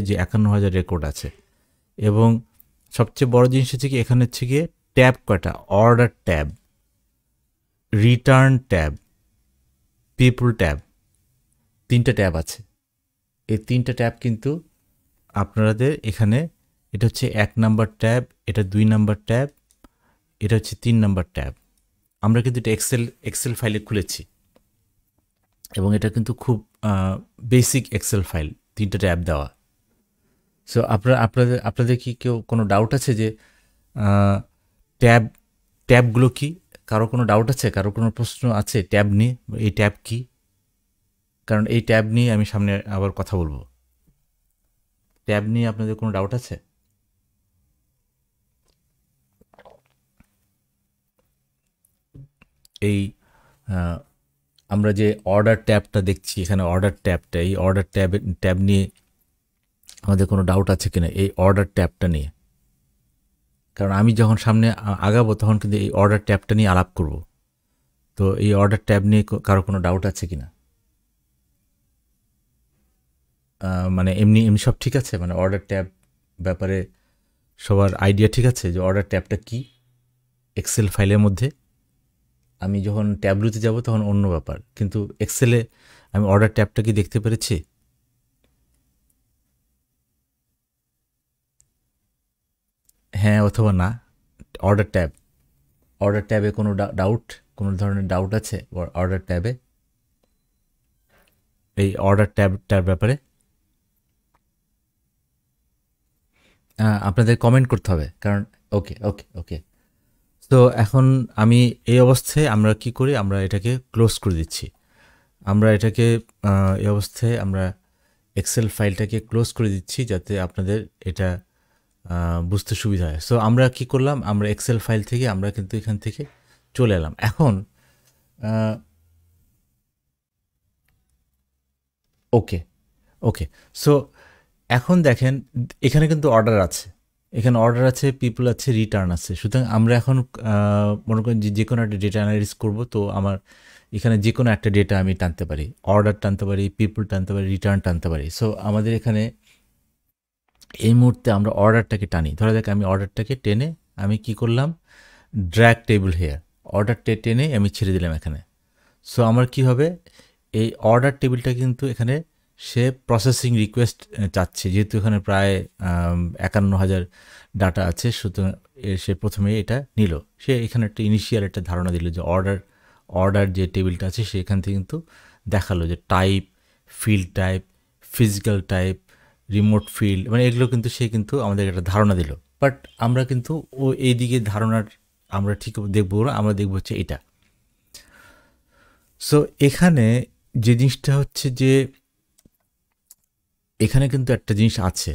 যে 51,000 রেকর্ড আছে। এবং সবচেয়ে বড় জিনিস হচ্ছে কি, এখানে হচ্ছে গিয়ে ট্যাব কয়টা, order tab, return tab, people tab, 3টা ট্যাব আছে। এই 3টা ট্যাব কিন্তু আপনাদের এখানে, এটা হচ্ছে 1 নাম্বার ট্যাব, এটা 2 নাম্বার ট্যাব, এটা হচ্ছে 3 নাম্বার ট্যাব। আমরা কিন্তু এটা এক্সেল ফাইলে খুলেছি এবং এটা কিন্তু খুব বেসিক এক্সেল ফাইল, 3টা ট্যাব দেওয়া। সো আপনাদের কি কোনো ডাউট আছে যে ট্যাবগুলো কি? কারো কোনো ডাউট আছে, কারো কোনো প্রশ্ন আছে ট্যাব নিয়ে? এই ট্যাব কি? কারণ এই ট্যাব নিয়ে আমি সামনে আবার কথা বলবো। ট্যাব নিয়ে আপনাদের কোনো ডাউট আছে? এই আমরা যে অর্ডার ট্যাবটা দেখছি এখানে, এই অর্ডার ট্যাব নিয়ে আমাদের কোনো ডাউট আছে কিনা, এই অর্ডার ট্যাবটা নিয়ে? কারণ আমি যখন সামনে আগাবো তখন কিন্তু এই অর্ডার ট্যাবটা নিয়ে আলাপ করব। তো এই অর্ডার ট্যাব নিয়ে কারো কোনো ডাউট আছে কিনা? মানে এমনি সব ঠিক আছে, মানে অর্ডার ট্যাব ব্যাপারে সবার আইডিয়া ঠিক আছে যে অর্ডার ট্যাবটা কি এক্সেল ফাইলের মধ্যে? আমি যখন ট্যাবলুতে যাব তখন অন্য ব্যাপার, কিন্তু এক্সেলে আমি অর্ডার ট্যাবটা কি দেখতে পেরেছি? হ্যাঁ অথবা না। অর্ডার ট্যাবে কোনো কোনো ধরনের ডাউট আছে অর্ডার ট্যাবে, এই অর্ডার ট্যাবটার ব্যাপারে? আপনাদের কমেন্ট করতে হবে, কারণ ওকে। তো এখন আমি এই অবস্থায় আমরা কি করি, আমরা এটাকে ক্লোজ করে দিচ্ছি। আমরা এটাকে এই অবস্থায় আমরা এক্সেল ফাইলটাকে ক্লোজ করে দিচ্ছি যাতে আপনাদের এটা বুঝতে সুবিধা হয়। সো আমরা কি করলাম, আমরা এক্সেল ফাইল থেকে আমরা কিন্তু এখান থেকে চলে এলাম। এখন ওকে। সো এখন দেখেন এখানে কিন্তু অর্ডার আছে, পিপল আছে, রিটার্ন আছে। সুতরাং আমরা এখন মনে করেন যে কোনো একটা ডেটা অ্যানালাইজ করব, তো আমার এখানে যে কোনো একটা ডেটা আমি টানতে পারি, অর্ডার টানতে পারি, পিপল টানতে পারি, রিটার্ন টানতে পারি। সো আমাদের এখানে এই মুহূর্তে আমরা অর্ডারটাকে টানি। ধরা যাক আমি অর্ডারটাকে টেনে আমি কি করলাম, ড্র্যাগ টেবিল হেয়ার, অর্ডারটা টেনে আমি ছেড়ে দিলাম এখানে। সো আমার কি হবে, এই অর্ডার টেবিলটা কিন্তু এখানে সে প্রসেসিং রিকোয়েস্ট চাচ্ছে, যেহেতু এখানে প্রায় 51,000 ডাটা আছে। সুতরাং সে প্রথমে এটা নিল, সে এখানে একটা ইনিশিয়াল একটা ধারণা দিল যে অর্ডার যে টেবিলটা আছে সেখান থেকে কিন্তু দেখালো যে type, field type, physical type, remote field, মানে এগুলো কিন্তু সে কিন্তু আমাদের একটা ধারণা দিল। বাট আমরা কিন্তু ও এই দিকে ধারণার আমরা ঠিক দেখবো না, আমরা দেখবো হচ্ছে এটা। সো এখানে যে জিনিসটা হচ্ছে যে এখানে কিন্তু একটা জিনিস আছে,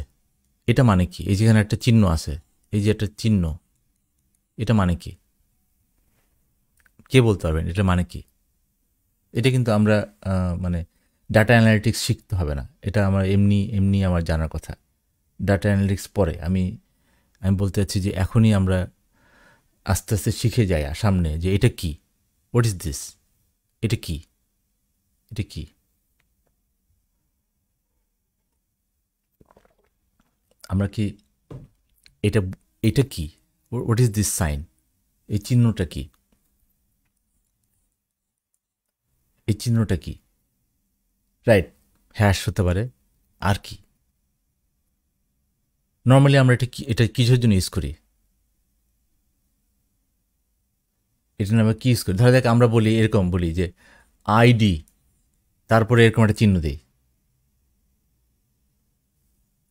এটা মানে কি? এই যেখানে একটা চিহ্ন আছে, এই যে একটা চিহ্ন, এটা মানে কি? কে বলতে পারবেন এটা মানে কি? এটা কিন্তু আমরা মানে ডাটা অ্যানালিটিক্স শিখতে হবে না, এটা আমার এমনি এমনি আমার জানার কথা। ডাটা অ্যানালিটিক্স পরে আমি বলতে চাচ্ছি যে এখনই আমরা আস্তে আস্তে শিখে যাই সামনে যে এটা কি, হোয়াট ইজ দিস, এটা কি, এটা কি। আমরা কি এটা, এটা কি, হোয়াট ইজ দিস সাইন, এই চিহ্নটা কি, এই চিহ্নটা কি? রাইট, হ্যাশ হতে পারে, আর কি? নর্মালি আমরা এটা কিসের জন্য ইউজ করি? এটা আমরা কি ইউজ করি? ধরো দেখ আমরা বলি এরকম বলি যে আইডি, তারপরে এরকম একটা চিহ্ন দিই,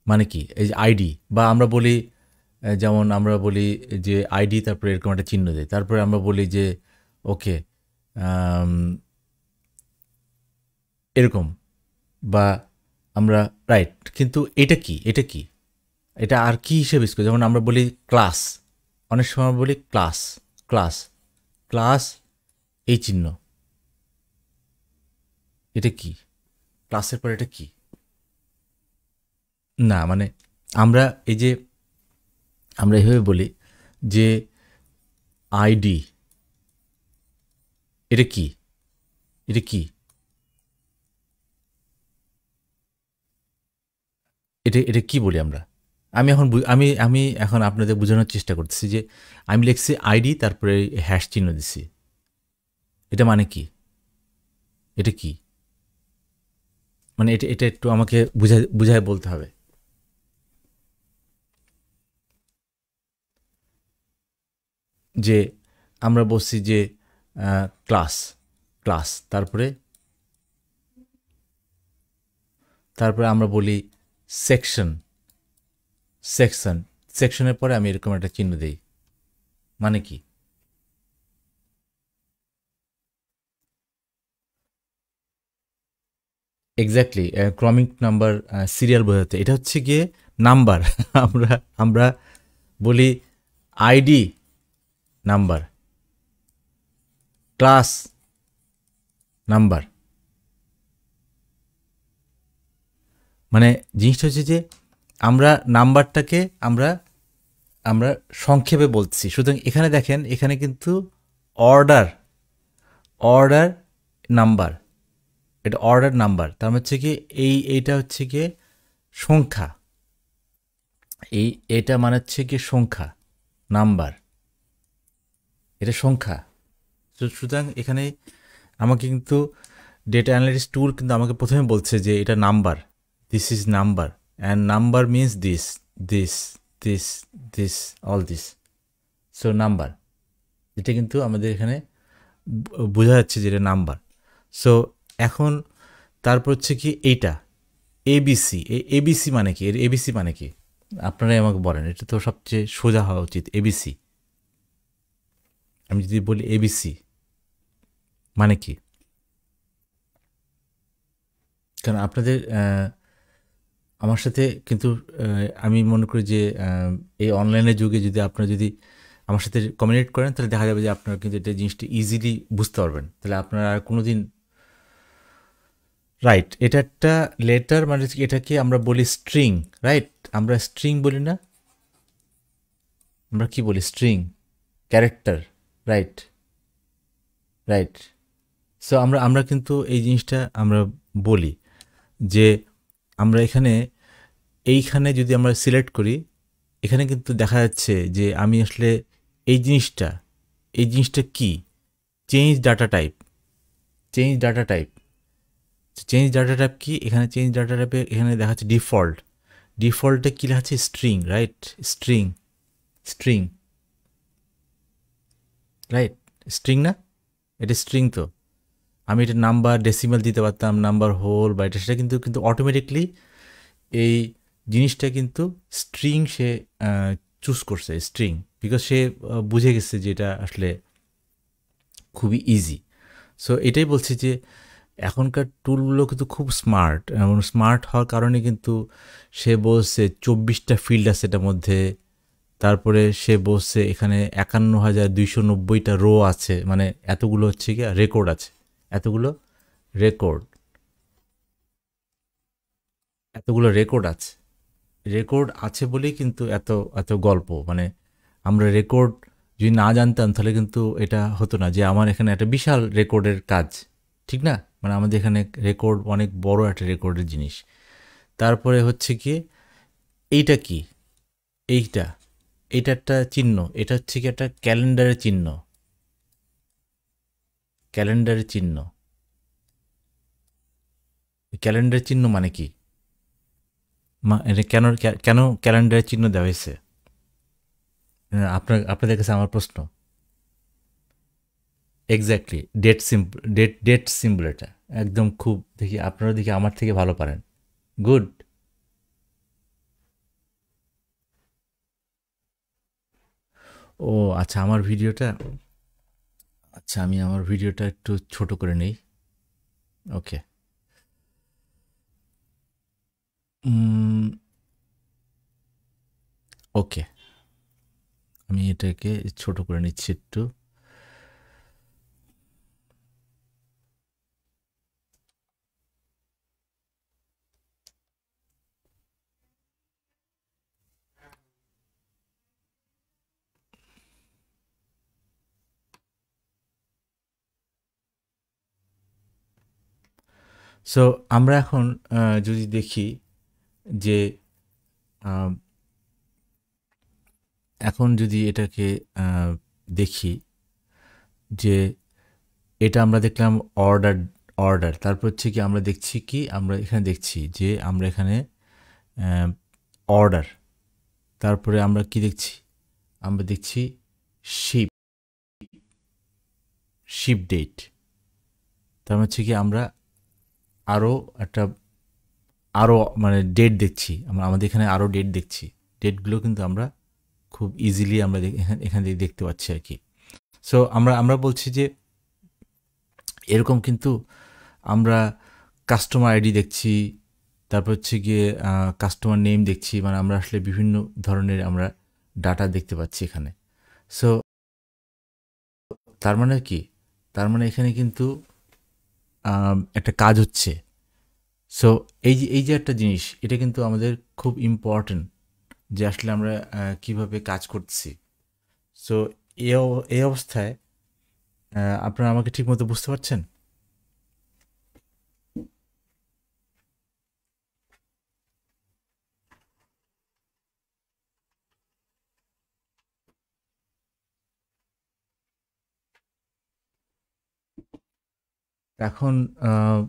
মানে কি? এই যে আইডি, বা আমরা বলি যেমন আমরা বলি যে আইডি তারপরে এরকম একটা চিহ্ন দিই, তারপরে আমরা বলি যে ওকে এরকম, বা আমরা রাইট, কিন্তু এটা কি, এটা কি, এটা আর কি হিসেবে ইউজ করি? যেমন আমরা বলি ক্লাস, অনেক সময় আমরা বলি ক্লাস, ক্লাস, ক্লাস, এই চিহ্ন, এটা কি? ক্লাসের পর এটা কি? না মানে আমরা এই যে আমরা এইভাবে বলি যে আইডি, এটা কি, এটা কি, এটা এটা কি বলি আমরা? আমি এখন আমি এখন আপনাদের বোঝানোর চেষ্টা করতেছি যে আমি লিখছি আইডি তারপরে হ্যাশ চিহ্ন দিচ্ছি, এটা মানে কি, এটা কি? মানে এটা এটা একটু আমাকে বুঝায় বলতে হবে। যে আমরা বলছি যে ক্লাস, ক্লাস, তারপরে তারপরে আমরা বলি সেকশন, সেকশন, সেকশনের পরে আমি এরকম একটা চিহ্ন দিই, মানে কি? এক্স্যাক্টলি, ক্রমিক নাম্বার, সিরিয়াল বোঝাতে, এটা হচ্ছে গিয়ে নাম্বার। আমরা আমরা বলি আইডি নাম্বার, ক্লাস নাম্বার, মানে জিনিসটা হচ্ছে যে আমরা নাম্বারটাকে আমরা আমরা সংক্ষেপে বলছি। সুতরাং এখানে দেখেন, এখানে কিন্তু অর্ডার, অর্ডার নাম্বার, এটা অর্ডার নাম্বার, তার হচ্ছে কি এইটা হচ্ছে গিয়ে সংখ্যা, এটা মানে হচ্ছে কি সংখ্যা, নাম্বার, এটা সংখ্যা। সুতরাং এখানে আমাকে কিন্তু ডেটা অ্যানালিটিক্স টুল কিন্তু আমাকে প্রথমে বলছে যে এটা number, this is number, and number means this, this, this, this, all this. So number, এটা কিন্তু আমাদের এখানে বোঝা যাচ্ছে যে এটা নাম্বার। সো এখন তারপর হচ্ছে কি এইটা এবিসি, এবিসি মানে কি? এর এবিসি মানে কি আপনারাই আমাকে বলেন, এটা তো সবচেয়ে সোজা হওয়া উচিত। এবিসি, আমি যদি বলি এবিসি মানে কি? কারণ আপনাদের আমার সাথে কিন্তু আমি মনে করি যে এই অনলাইনের যুগে যদি আপনারা যদি আমার সাথে কমিউনিকেট করেন, তাহলে দেখা যাবে যে আপনারা কিন্তু এটা জিনিসটা ইজিলি বুঝতে পারবেন, তাহলে আপনারা আর কোনো দিন রাইট। এটা একটা লেটার, মানে এটাকে আমরা বলি স্ট্রিং, রাইট? আমরা স্ট্রিং বলি না, আমরা কি বলি? String, character, right, right. So আমরা আমরা কিন্তু এই জিনিসটা আমরা বলি যে আমরা এখানে এইখানে যদি আমরা সিলেক্ট করি, এখানে কিন্তু দেখা যাচ্ছে যে আমি আসলে এই জিনিসটা, এই জিনিসটা কি? Change data type, change data type, change data type কি? এখানে চেঞ্জ ডাটা টাইপে এখানে দেখা যাচ্ছে ডিফল্ট, ডিফল্টে কী লেখা আছে? String, right? String, string, right? String না? এটা স্ট্রিং তো। আমি এটা নাম্বার ডেসিমাল দিতে পারতাম, নাম্বার হোল বা এটা সেটা, কিন্তু কিন্তু অটোমেটিকলি এই জিনিসটা কিন্তু স্ট্রিং সে চুজ করছে, স্ট্রিং, বিকজ সে বুঝে গেছে যে এটা আসলে খুবই ইজি। সো এটাই বলছি যে এখনকার টুলগুলো কিন্তু খুব স্মার্ট, এবং স্মার্ট হওয়ার কারণে কিন্তু সে বলছে 24টা ফিল্ড আছে এটার মধ্যে। তারপরে সে বলছে এখানে 51,290টা রো আছে, মানে এতগুলো হচ্ছে কি রেকর্ড আছে, এতগুলো রেকর্ড, এতগুলো রেকর্ড আছে। রেকর্ড আছে বলেই কিন্তু এত এত গল্প, মানে আমরা রেকর্ড যদি না জানতাম তাহলে কিন্তু এটা হতো না যে আমার এখানে একটা বিশাল রেকর্ডের কাজ, ঠিক না? মানে আমাদের এখানে রেকর্ড অনেক বড় একটা রেকর্ডের জিনিস। তারপরে হচ্ছে কি এইটা কি, এইটা, এটা একটা চিহ্ন, এটা হচ্ছে কি একটা ক্যালেন্ডারের চিহ্ন, ক্যালেন্ডারের চিহ্ন। ক্যালেন্ডারের চিহ্ন মানে কি? এটা কেন, কেন ক্যালেন্ডারের চিহ্ন দেওয়া হয়েছে? আপনাদের কাছে আমার প্রশ্ন। Exactly, date symbol, date symbol এটা একদম, খুব দেখি আপনারা দেখি আমার থেকে ভালো পারেন। গুড। ও আচ্ছা, আমার ভিডিওটা, আচ্ছা আমি আমার ভিডিওটা একটু ছোট করে নেই। ওকে। ওকে, আমি এটাকে ছোট করে নিচ্ছি একটু। সো আমরা এখন যদি দেখি যে আহ, এখন যদি এটাকে দেখি যে এটা আমরা দেখলাম অর্ডার, অর্ডার, তারপর হচ্ছে কি আমরা দেখছি কি, আমরা এখানে দেখছি যে আমরা এখানে অর্ডার, তারপরে আমরা কি দেখছি, আমরা দেখছি শিপ, শিপ ডেট। তার মানে হচ্ছে কি আমরা আরও একটা, আরও মানে ডেট দেখছি, আমরা আমাদের এখানে আরও ডেট দেখছি। ডেটগুলো কিন্তু আমরা খুব ইজিলি আমরা এখান থেকে দেখতে পাচ্ছি আর কি। সো আমরা আমরা বলছি যে এরকম কিন্তু আমরা কাস্টমার আইডি দেখছি, তারপর হচ্ছে গিয়ে কাস্টমার নেম দেখছি, মানে আমরা আসলে বিভিন্ন ধরনের আমরা ডাটা দেখতে পাচ্ছি এখানে। সো তার মানে কি, তার মানে এখানে কিন্তু একটা কাজ হচ্ছে। সো এই যে একটা জিনিস, এটা কিন্তু আমাদের খুব ইম্পর্ট্যান্ট যে আসলে আমরা কিভাবে কাজ করছি। সো এই অবস্থায় আপনারা আমাকে ঠিকমতো বুঝতে পারছেন? এখন আহ,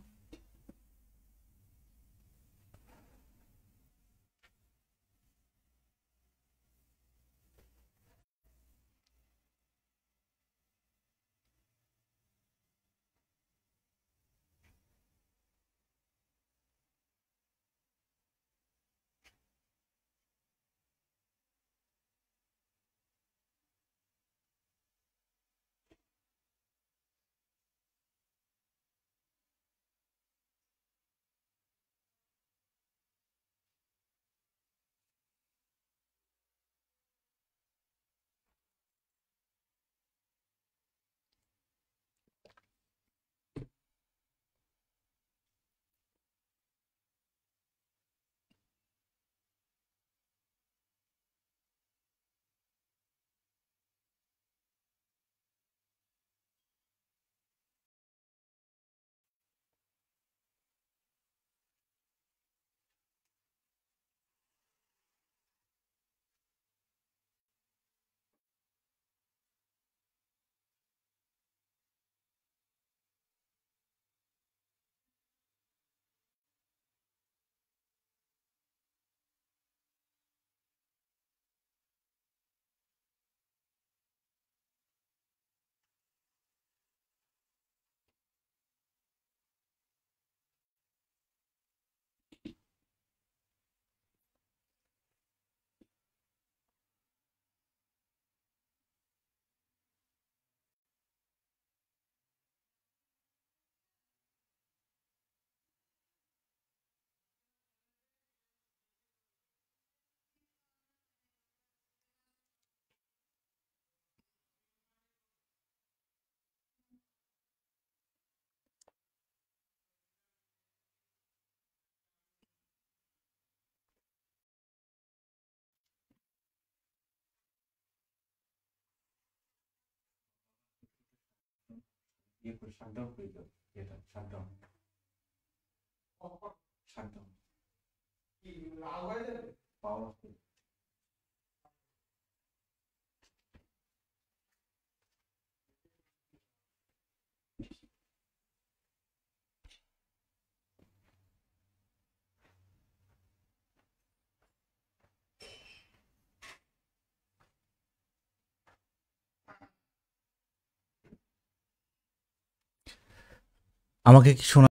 আমাকে কি শোনা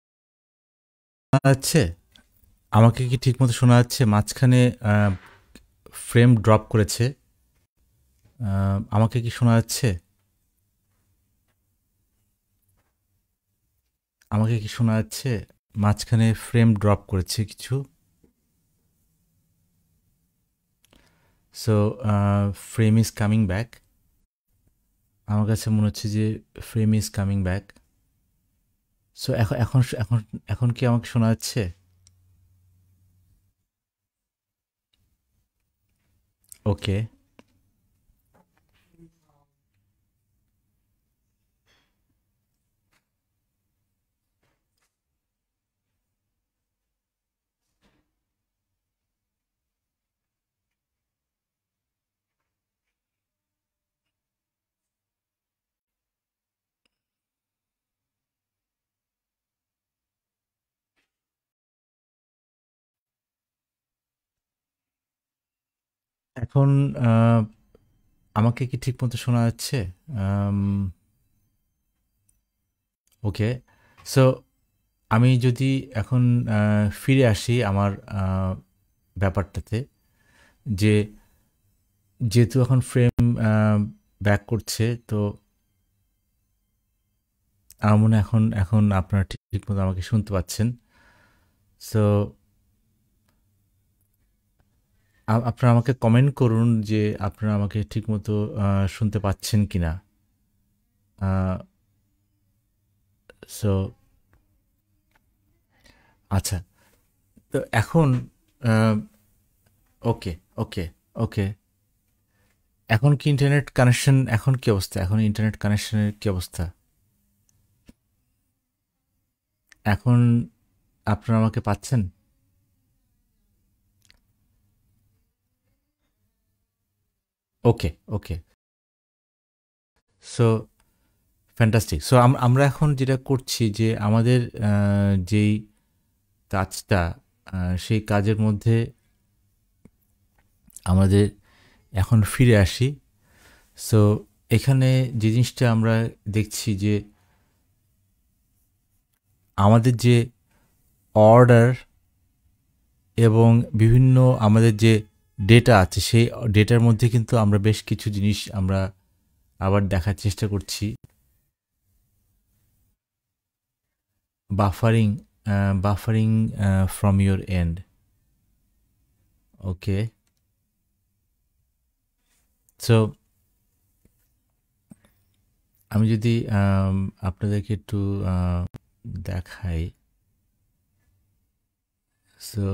যাচ্ছে? আমাকে কি ঠিকমতো শোনা যাচ্ছে? মাঝখানে ফ্রেম ড্রপ করেছে। আমাকে কি শোনা যাচ্ছে? আমাকে কি শোনা যাচ্ছে? মাঝখানে ফ্রেম ড্রপ করেছে কিছু। So frame is coming back. আমার কাছে মনে হচ্ছে যে frame is coming back. So এখন এখন এখন এখন কি আমাকে শোনা যাচ্ছে? ওকে। এখন আহ, আমাকে কি ঠিকমতো শোনা যাচ্ছে? ওকে। সো আমি যদি এখন ফিরে আসি আমার ব্যাপারটাতে, যে যেহেতু এখন ফ্রেম ব্যাক করছে, তো আমার মনে হয় এখন এখন আপনারা ঠিকমতো আমাকে শুনতে পাচ্ছেন। সো আপনারা আমাকে কমেন্ট করুন যে আপনারা আমাকে ঠিকমতো শুনতে পাচ্ছেন কিনা। সো আচ্ছা, তো এখন ওকে, ওকে, ওকে। এখন কি ইন্টারনেট কানেকশন, এখন কি অবস্থা? এখন ইন্টারনেট কানেকশনের কি অবস্থা? এখন আপনারা আমাকে পাচ্ছেন? Okay, okay. So fantastic. So আমরা এখন যেটা করছি যে আমাদের যেই কাজটা, সেই কাজের মধ্যে আমাদের এখন ফিরে আসি। সো এখানে যে জিনিসটা আমরা দেখছি যে আমাদের যে অর্ডার এবং বিভিন্ন আমাদের যে ডেটা আছে, সেই ডেটার মধ্যে কিন্তু আমরা বেশ কিছু জিনিস আমরা আবার দেখার চেষ্টা করছি। Buffering, buffering from your and. Okay. So আমি যদি আপনাদেরকে একটু দেখাই। সো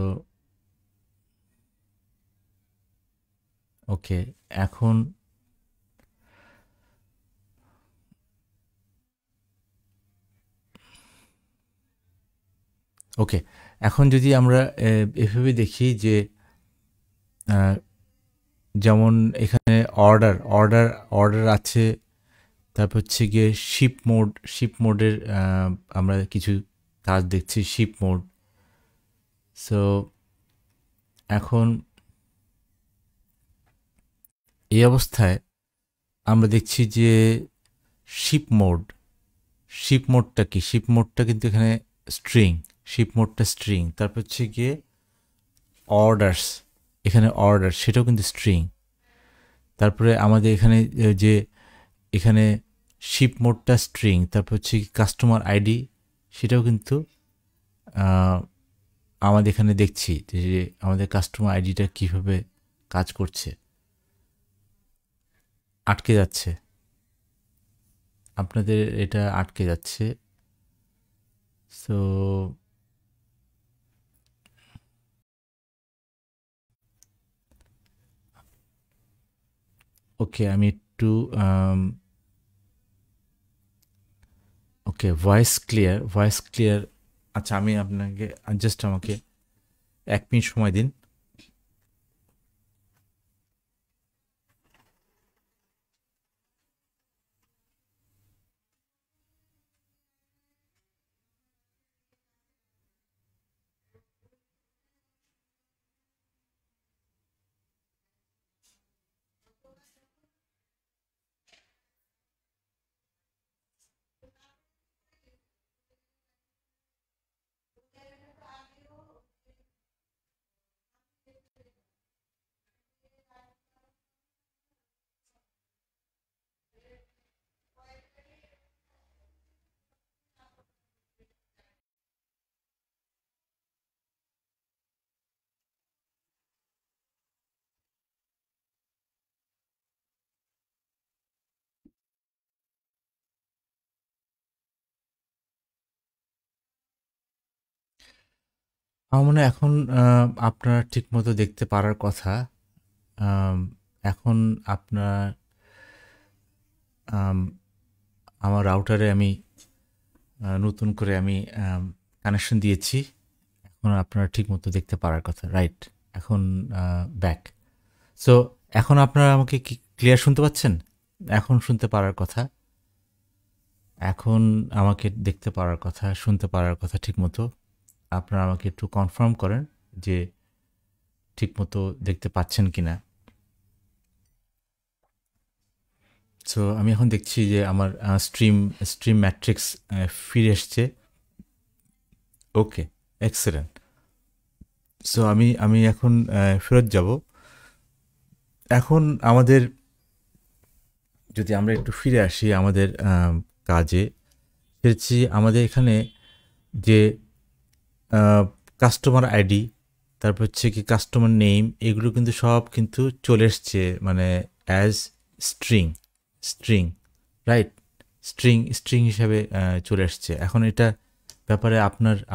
ওকে, এখন ওকে, এখন যদি আমরা এভাবে দেখি যে আহ, যেমন এখানে অর্ডার অর্ডার অর্ডার আছে, তারপর হচ্ছে গিয়ে শিপ মোড, শিপ মোডের আমরা কিছু কাজ দেখছি, শিপ মোড। সো এখন এই অবস্থায় আমরা দেখছি যে শিপ মোড, শিপ মোডটা কি? শিপ মোডটা কিন্তু এখানে স্ট্রিং, শিপ মোডটা স্ট্রিং। তারপর হচ্ছে গিয়ে অর্ডারস, এখানে অর্ডার সেটাও কিন্তু স্ট্রিং। তারপরে আমাদের এখানে যে এখানে শিপ মোডটা স্ট্রিং, তারপর হচ্ছে কাস্টমার আইডি, সেটাও কিন্তু আমাদের এখানে দেখছি যে আমাদের কাস্টমার আইডিটা কীভাবে কাজ করছে, আটকে যাচ্ছে। আপনাদের এটা আটকে যাচ্ছে। সো ওকে, আমি একটু ওকে, ওকে, ভয়েস ক্লিয়ার। আচ্ছা, আমি আপনাকে জাস্ট আমাকে 1 মিনিট সময় দিন। আমার মনে হয় এখন আপনারা ঠিকমতো দেখতে পারার কথা। আম, এখন আপনার আম, আমার রাউটারে আমি নতুন করে আমি কানেকশন দিয়েছি। এখন আপনারা ঠিকমতো দেখতে পারার কথা, রাইট? এখন ব্যাক। সো এখন আপনারা আমাকে কি ক্লিয়ার শুনতে পাচ্ছেন? এখন শুনতে পারার কথা, এখন আমাকে দেখতে পারার কথা, শুনতে পারার কথা ঠিকমতো। আপনারা আমাকে একটু কনফার্ম করেন যে ঠিকমতো দেখতে পাচ্ছেন কিনা। সো আমি এখন দেখছি যে আমার স্ট্রিম ম্যাট্রিক্স ফিরে এসছে। ওকে, এক্সেলেন্ট। সো আমি আমি এখন ফেরত যাব। এখন আমাদের যদি আমরা একটু ফিরে আসি আমাদের কাজে, সেটা আমাদের এখানে যে কাস্টমার আইডি, তারপর হচ্ছে কি কাস্টমার নেম, এগুলো কিন্তু সব কিন্তু চলে এসছে মানে as string string right, string হিসাবে চলে এসছে। এখন এটা ব্যাপারে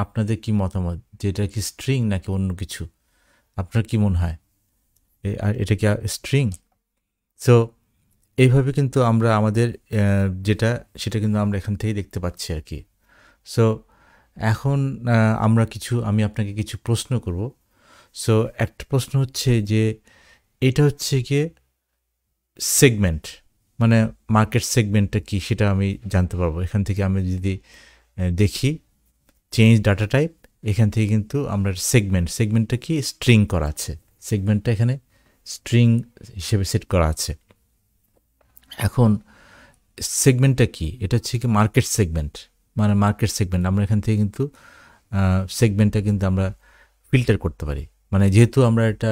আপনাদের কি মতামত, যে এটা কি স্ট্রিং নাকি অন্য কিছু? আপনার কি মনে হয় আর এটা কি স্ট্রিং? সো এইভাবে কিন্তু আমরা আমাদের যেটা সেটা কিন্তু আমরা এখান থেকেই দেখতে পাচ্ছি আর কি। সো এখন আমি আপনাকে কিছু প্রশ্ন করব। সো একটা প্রশ্ন হচ্ছে যে এটা হচ্ছে গিয়ে সেগমেন্ট, মানে মার্কেট সেগমেন্টটা কি সেটা আমি জানতে পারবো এখান থেকে। আমি যদি দেখি চেঞ্জ ডাটা টাইপ, এখান থেকে কিন্তু আমরা সেগমেন্টটা কি স্ট্রিং করা আছে, সেগমেন্টটা এখানে স্ট্রিং হিসেবে সেট করা আছে। এখন সেগমেন্টটা কি? এটা হচ্ছে কি মার্কেট সেগমেন্ট, মানে মার্কেট সেগমেন্ট আমরা এখান থেকে কিন্তু সেগমেন্টটা কিন্তু আমরা ফিল্টার করতে পারি। মানে যেহেতু আমরা একটা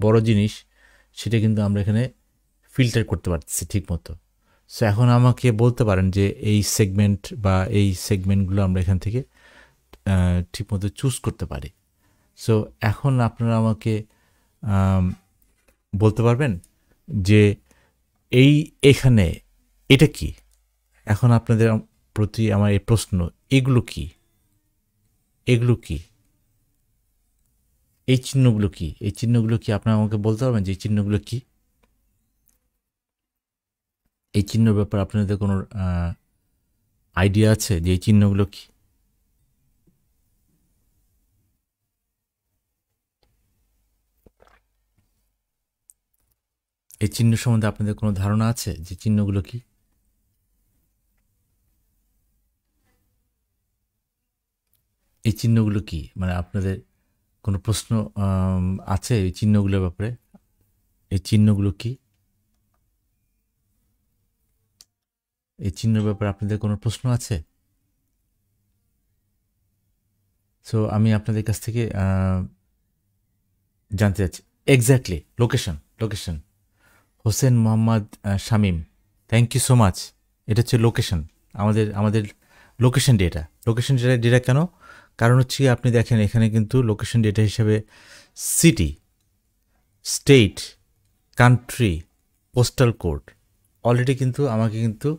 বড় জিনিস, সেটা কিন্তু আমরা এখানে ফিল্টার করতে পারতেছি ঠিক মতো। সো এখন আমাকে বলতে পারেন যে এই সেগমেন্ট বা এই সেগমেন্টগুলো আমরা এখান থেকে ঠিকমতো চুজ করতে পারি। সো এখন আপনারা আমাকে বলতে পারবেন যে এখানে এটা কি? এখন আপনাদের প্রতি আমার এই প্রশ্ন, এগুলো কি? এই চিহ্নগুলো কি? আপনারা আমাকে বলতে পারবেন যে এই চিহ্নগুলো কি? এই চিহ্নের ব্যাপারে আপনাদের কোনো আইডিয়া আছে যে এই চিহ্নগুলো কি? এই চিহ্ন সম্বন্ধে আপনাদের কোনো ধারণা আছে যে চিহ্নগুলো কি? এই চিহ্নগুলো কি, মানে আপনাদের কোনো প্রশ্ন আছে এই চিহ্নগুলোর ব্যাপারে? এই চিহ্নগুলো কি? এই চিহ্নের ব্যাপারে আপনাদের কোনো প্রশ্ন আছে? সো আমি আপনাদের কাছ থেকে জানতে চাচ্ছি exactly location. Hossain Mohammad Shamim, thank you so much. এটা হচ্ছে লোকেশন, আমাদের লোকেশন ডেটা কেন? কারণ হচ্ছে আপনি দেখেন এখানে কিন্তু লোকেশন ডেটা হিসেবে city, state, country, postal code already কিন্তু আমাকে কিন্তু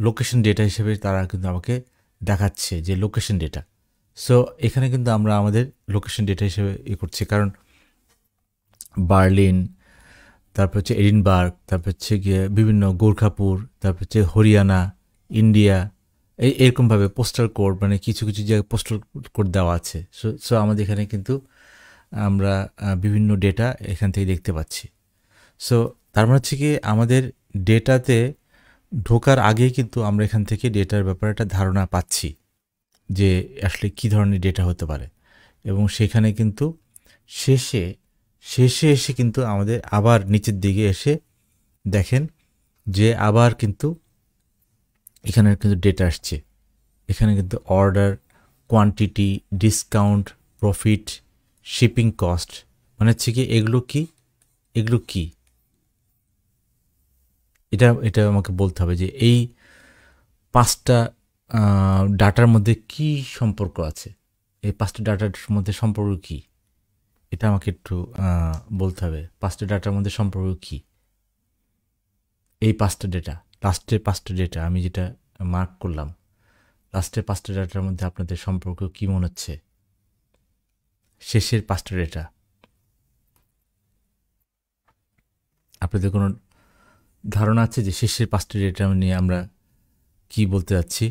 লোকেশন ডেটা হিসেবে তারা কিন্তু আমাকে দেখাচ্ছে যে লোকেশন ডেটা। সো এখানে কিন্তু আমরা আমাদের লোকেশন ডেটা হিসেবে করছি, কারণ বার্লিন, তারপর হচ্ছে এডিনবার্গ, তারপর হচ্ছে গিয়ে বিভিন্ন গোরখাপুর, তারপর হচ্ছে হরিয়ানা, ইন্ডিয়া, এরকমভাবে পোস্টাল কোড, মানে কিছু কিছু জায়গায় পোস্টাল কোড দেওয়া আছে। সো আমাদের এখানে কিন্তু আমরা বিভিন্ন ডেটা এখান থেকে দেখতে পাচ্ছি। সো তার মানে হচ্ছে কি, আমাদের ডেটাতে ঢোকার আগেই কিন্তু আমরা এখান থেকে ডেটার ব্যাপারে একটা ধারণা পাচ্ছি যে আসলে কী ধরনের ডেটা হতে পারে। এবং সেখানে কিন্তু শেষে এসে কিন্তু আমাদের আবার নিচের দিকে এসে দেখেন যে আবার কিন্তু এখানে কিন্তু ডেটা আসছে। এখানে কিন্তু order, quantity, discount, profit, shipping cost, মানে হচ্ছে কি এগুলো কি এটা আমাকে বলতে হবে যে এই 5টা ডাটার মধ্যে কি সম্পর্ক আছে, এই 5টা ডাটার মধ্যে সম্পর্ক কি, এটা আমাকে একটু বলতে হবে। 5টা ডাটার মধ্যে সম্পর্ক কি, এই 5টা ডেটা, লাস্টের 5টা ডেটা আমি যেটা মার্ক করলাম, লাস্টের 5টা ডেটার মধ্যে আপনাদের সম্পর্ক কি মনে হচ্ছে? শেষের 5টা ডেটা আপনাদের কোনো ধারণা আছে যে শেষের 5টা ডেটা নিয়ে আমরা কি বলতে যাচ্ছি?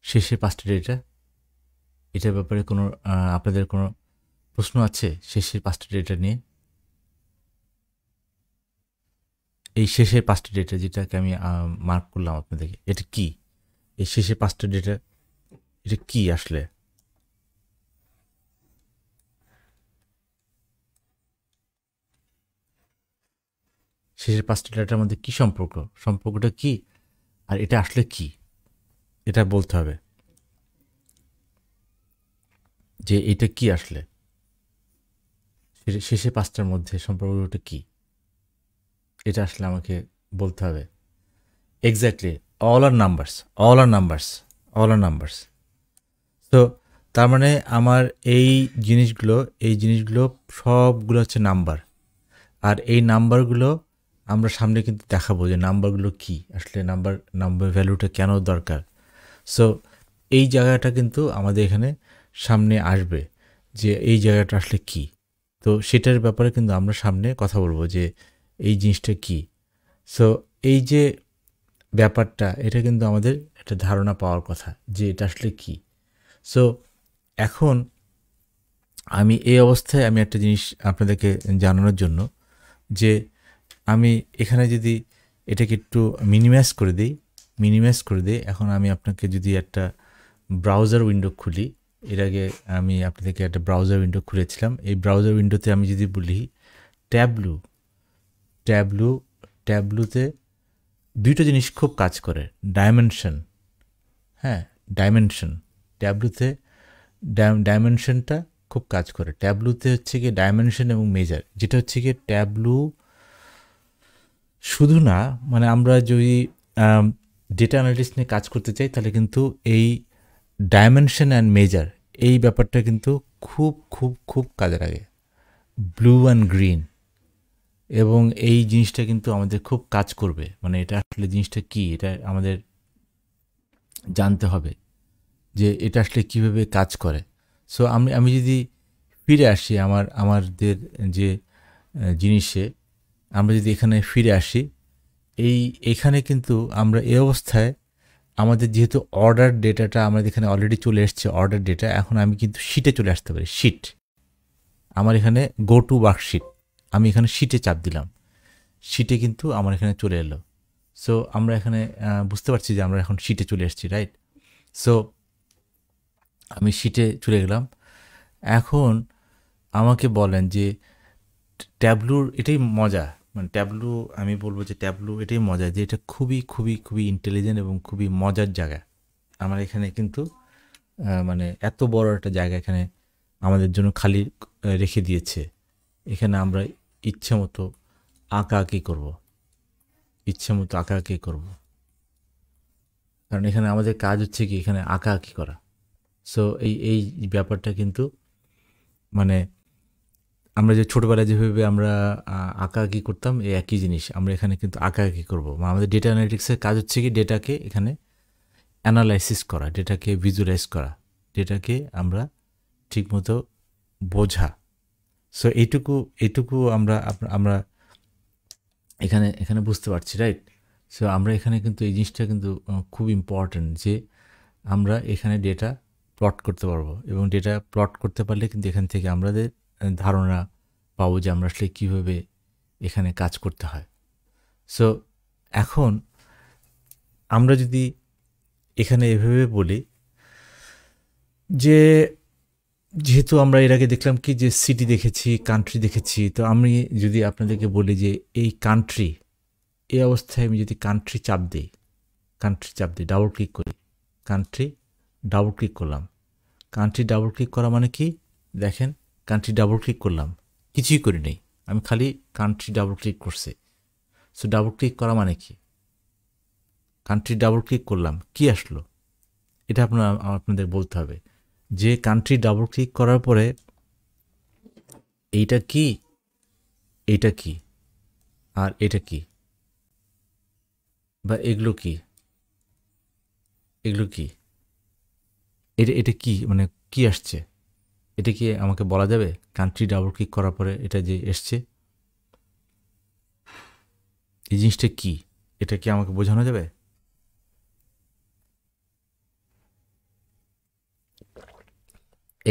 শেষের 5টা ডেটা, এটার ব্যাপারে কোনো আপনাদের কোনো প্রশ্ন আছে শেষের 5টা ডেটা নিয়ে? এই শেষের 5টা ডেটা যেটাকে আমি মার্ক করলাম আপনাদেরকে, এটা কি? এই শেষের 5টা ডেটা এটা কি আসলে? শেষের 5টা ডেটার মধ্যে কি সম্পর্কটা কি, আর এটা আসলে কি, এটা বলতে হবে যে এটা কি আসলে। শেষের 5টার মধ্যে সম্পর্কটা কি, এটা আসলে আমাকে বলতে হবে। এক্স্যাক্টলি, অল আর নাম্বারস। তো তার মানে আমার এই জিনিসগুলো সবগুলো হচ্ছে নাম্বার। আর এই নাম্বারগুলো আমরা সামনে কিন্তু দেখাবো যে নাম্বারগুলো কি আসলে, নাম্বার ভ্যালুটা কেন দরকার। সো এই জায়গাটা কিন্তু আমাদের এখানে সামনে আসবে যে এই জায়গাটা আসলে কি। তো সেটার ব্যাপারে কিন্তু আমরা সামনে কথা বলবো যে এই জিনিসটা কি। সো এই যে ব্যাপারটা, এটা কিন্তু আমাদের একটা ধারণা পাওয়ার কথা যে এটা আসলে কি। সো এখন আমি এই অবস্থায় আমি একটা জিনিস আপনাদেরকে জানানোর জন্য যে আমি এখানে যদি এটাকে একটু মিনিমাইজ করে দিই, এখন আমি আপনাকে যদি একটা ব্রাউজার উইন্ডো খুলি, এর আগে আমি আপনাদেরকে একটা ব্রাউজার উইন্ডো খুলেছিলাম। এই ব্রাউজার উইন্ডোতে আমি যদি বলি ট্যাবলুতে দুইটা জিনিস খুব কাজ করে, ডাইমেনশন। হ্যাঁ, ট্যাবলুতে ডাইমেনশনটা খুব কাজ করে। ট্যাবলুতে হচ্ছে কি ডাইমেনশন এবং মেজার, যেটা হচ্ছে কি ট্যাবলু শুধু না, মানে আমরা যদি ডেটা অ্যানালিটিক্স নিয়ে কাজ করতে চাই তাহলে কিন্তু এই ডাইমেনশন অ্যান্ড মেজার এই ব্যাপারটা কিন্তু খুব খুব খুব কাজে লাগে। ব্লু অ্যান্ড গ্রিন, এবং এই জিনিসটা কিন্তু আমাদের খুব কাজ করবে। মানে এটা আসলে জিনিসটা কি, এটা আমাদের জানতে হবে যে এটা আসলে কীভাবে কাজ করে। সো আমি যদি ফিরে আসি আমাদের যে জিনিসে, আমরা যদি এখানে ফিরে আসি, এখানে কিন্তু আমরা এই অবস্থায় আমাদের যেহেতু অর্ডার ডেটাটা আমাদের এখানে অলরেডি চলে এসছে, অর্ডার ডেটা, এখন আমি কিন্তু শিটে চলে আসতে পারি। শিট, আমার এখানে গো টু ওয়ার্কশিট, আমি এখানে শিটে চাপ দিলাম, শিটে কিন্তু আমার এখানে চলে এলো। সো আমরা এখানে বুঝতে পারছি যে আমরা এখন শিটে চলে এসেছি, রাইট? সো আমি শিটে চলে গেলাম। এখন আমাকে বলেন যে ট্যাবলুর এটাই মজা, মানে ট্যাবলু, আমি বলবো যে ট্যাবলু এটাই মজা যে এটা খুবই খুবই খুবই ইন্টেলিজেন্ট এবং খুবই মজার জায়গা। আমার এখানে কিন্তু মানে এত বড় একটা জায়গা এখানে আমাদের জন্য খালি রেখে দিয়েছে। এখানে আমরা ইচ্ছে মতো আঁকাআঁকি করব, কারণ এখানে আমাদের কাজ হচ্ছে কি এখানে আঁকাআঁকি করা। সো এই ব্যাপারটা কিন্তু মানে আমরা যে ছোটোবেলায় যেভাবে আমরা আঁকাআঁকি করতাম, এই একই জিনিস আমরা এখানে কিন্তু আঁকাআঁকি করবো। আমাদের ডেটা অ্যানালিটিক্সের কাজ হচ্ছে কি ডেটাকে এখানে অ্যানালাইসিস করা, ডেটাকে ভিজুয়ালাইজ করা, ডেটাকে আমরা ঠিকমতো বোঝা। সো এইটুকু আমরা এখানে বুঝতে পারছি, রাইট? সো আমরা এখানে কিন্তু এই জিনিসটা কিন্তু খুব ইম্পর্ট্যান্ট যে আমরা এখানে ডেটা প্লট করতে পারবো, এবং ডেটা প্লট করতে পারলে কিন্তু এখান থেকে আমাদের ধারণা পাবো যে আমরা আসলে কীভাবে এখানে কাজ করতে হয়। সো এখন আমরা যদি এখানে এভাবে বলি যে যেহেতু আমরা এর আগে দেখলাম কি যে সিটি দেখেছি, কান্ট্রি দেখেছি, তো আমি যদি আপনাদেরকে বলি যে এই কান্ট্রি, এই অবস্থায় আমি যদি কান্ট্রি চাপ দিই, ডাবল ক্লিক করি, কান্ট্রি ডাবল ক্লিক করলাম, কান্ট্রি ডাবল ক্লিক করা মানে কি দেখেন, কান্ট্রি ডাবল ক্লিক করলাম, কিছুই করি নেই, আমি খালি কান্ট্রি ডাবল ক্লিক করছি। সো ডাবল ক্লিক করা মানে কি, কান্ট্রি ডাবল ক্লিক করলাম, কি আসলো, এটা আপনাদের বলতে হবে যে কান্ট্রি ডাবল ক্লিক করার পরে এইটা কি, এইটা কি, আর এটা কি, বা এগুলো কি, এগুলো কি, এটা কি, মানে কি আসছে, এটা কি আমাকে বলা যাবে? কান্ট্রি ডাবল ক্লিক করার পরে এটা যে এসছে, এই জিনিসটা কি, এটা কি আমাকে বোঝানো যাবে?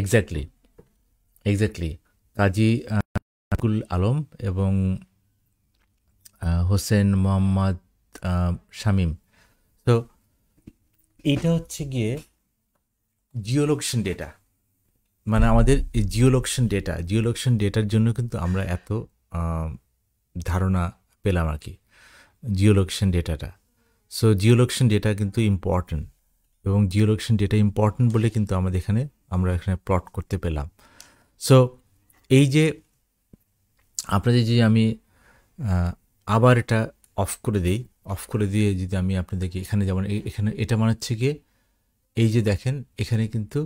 এক্স্যাক্টলি কাজী আকুল আলম এবং হোসেন মোহাম্মদ শামীম। তো এইটা হচ্ছে গিয়ে জিওলোকেশন ডেটা, মানে আমাদের এই জিওলোকেশন ডেটার জন্য কিন্তু আমরা এত ধারণা পেলাম আর কি, জিওলোকেশন ডেটাটা। সো জিওলোকেশন ডেটা কিন্তু ইম্পর্ট্যান্ট, এবং জিওলোকেশন ডেটা ইম্পর্ট্যান্ট বলে কিন্তু আমরা এখানে প্লট করতে পেলাম। সো এই যে আপনাদের যে আমি আবার এটা অফ করে দিয়ে যদি আমি আপনাদেরকে এখানে, যেমন এখানে এটা মানে হচ্ছে গিয়ে এই যে দেখেন এখানে কিন্তু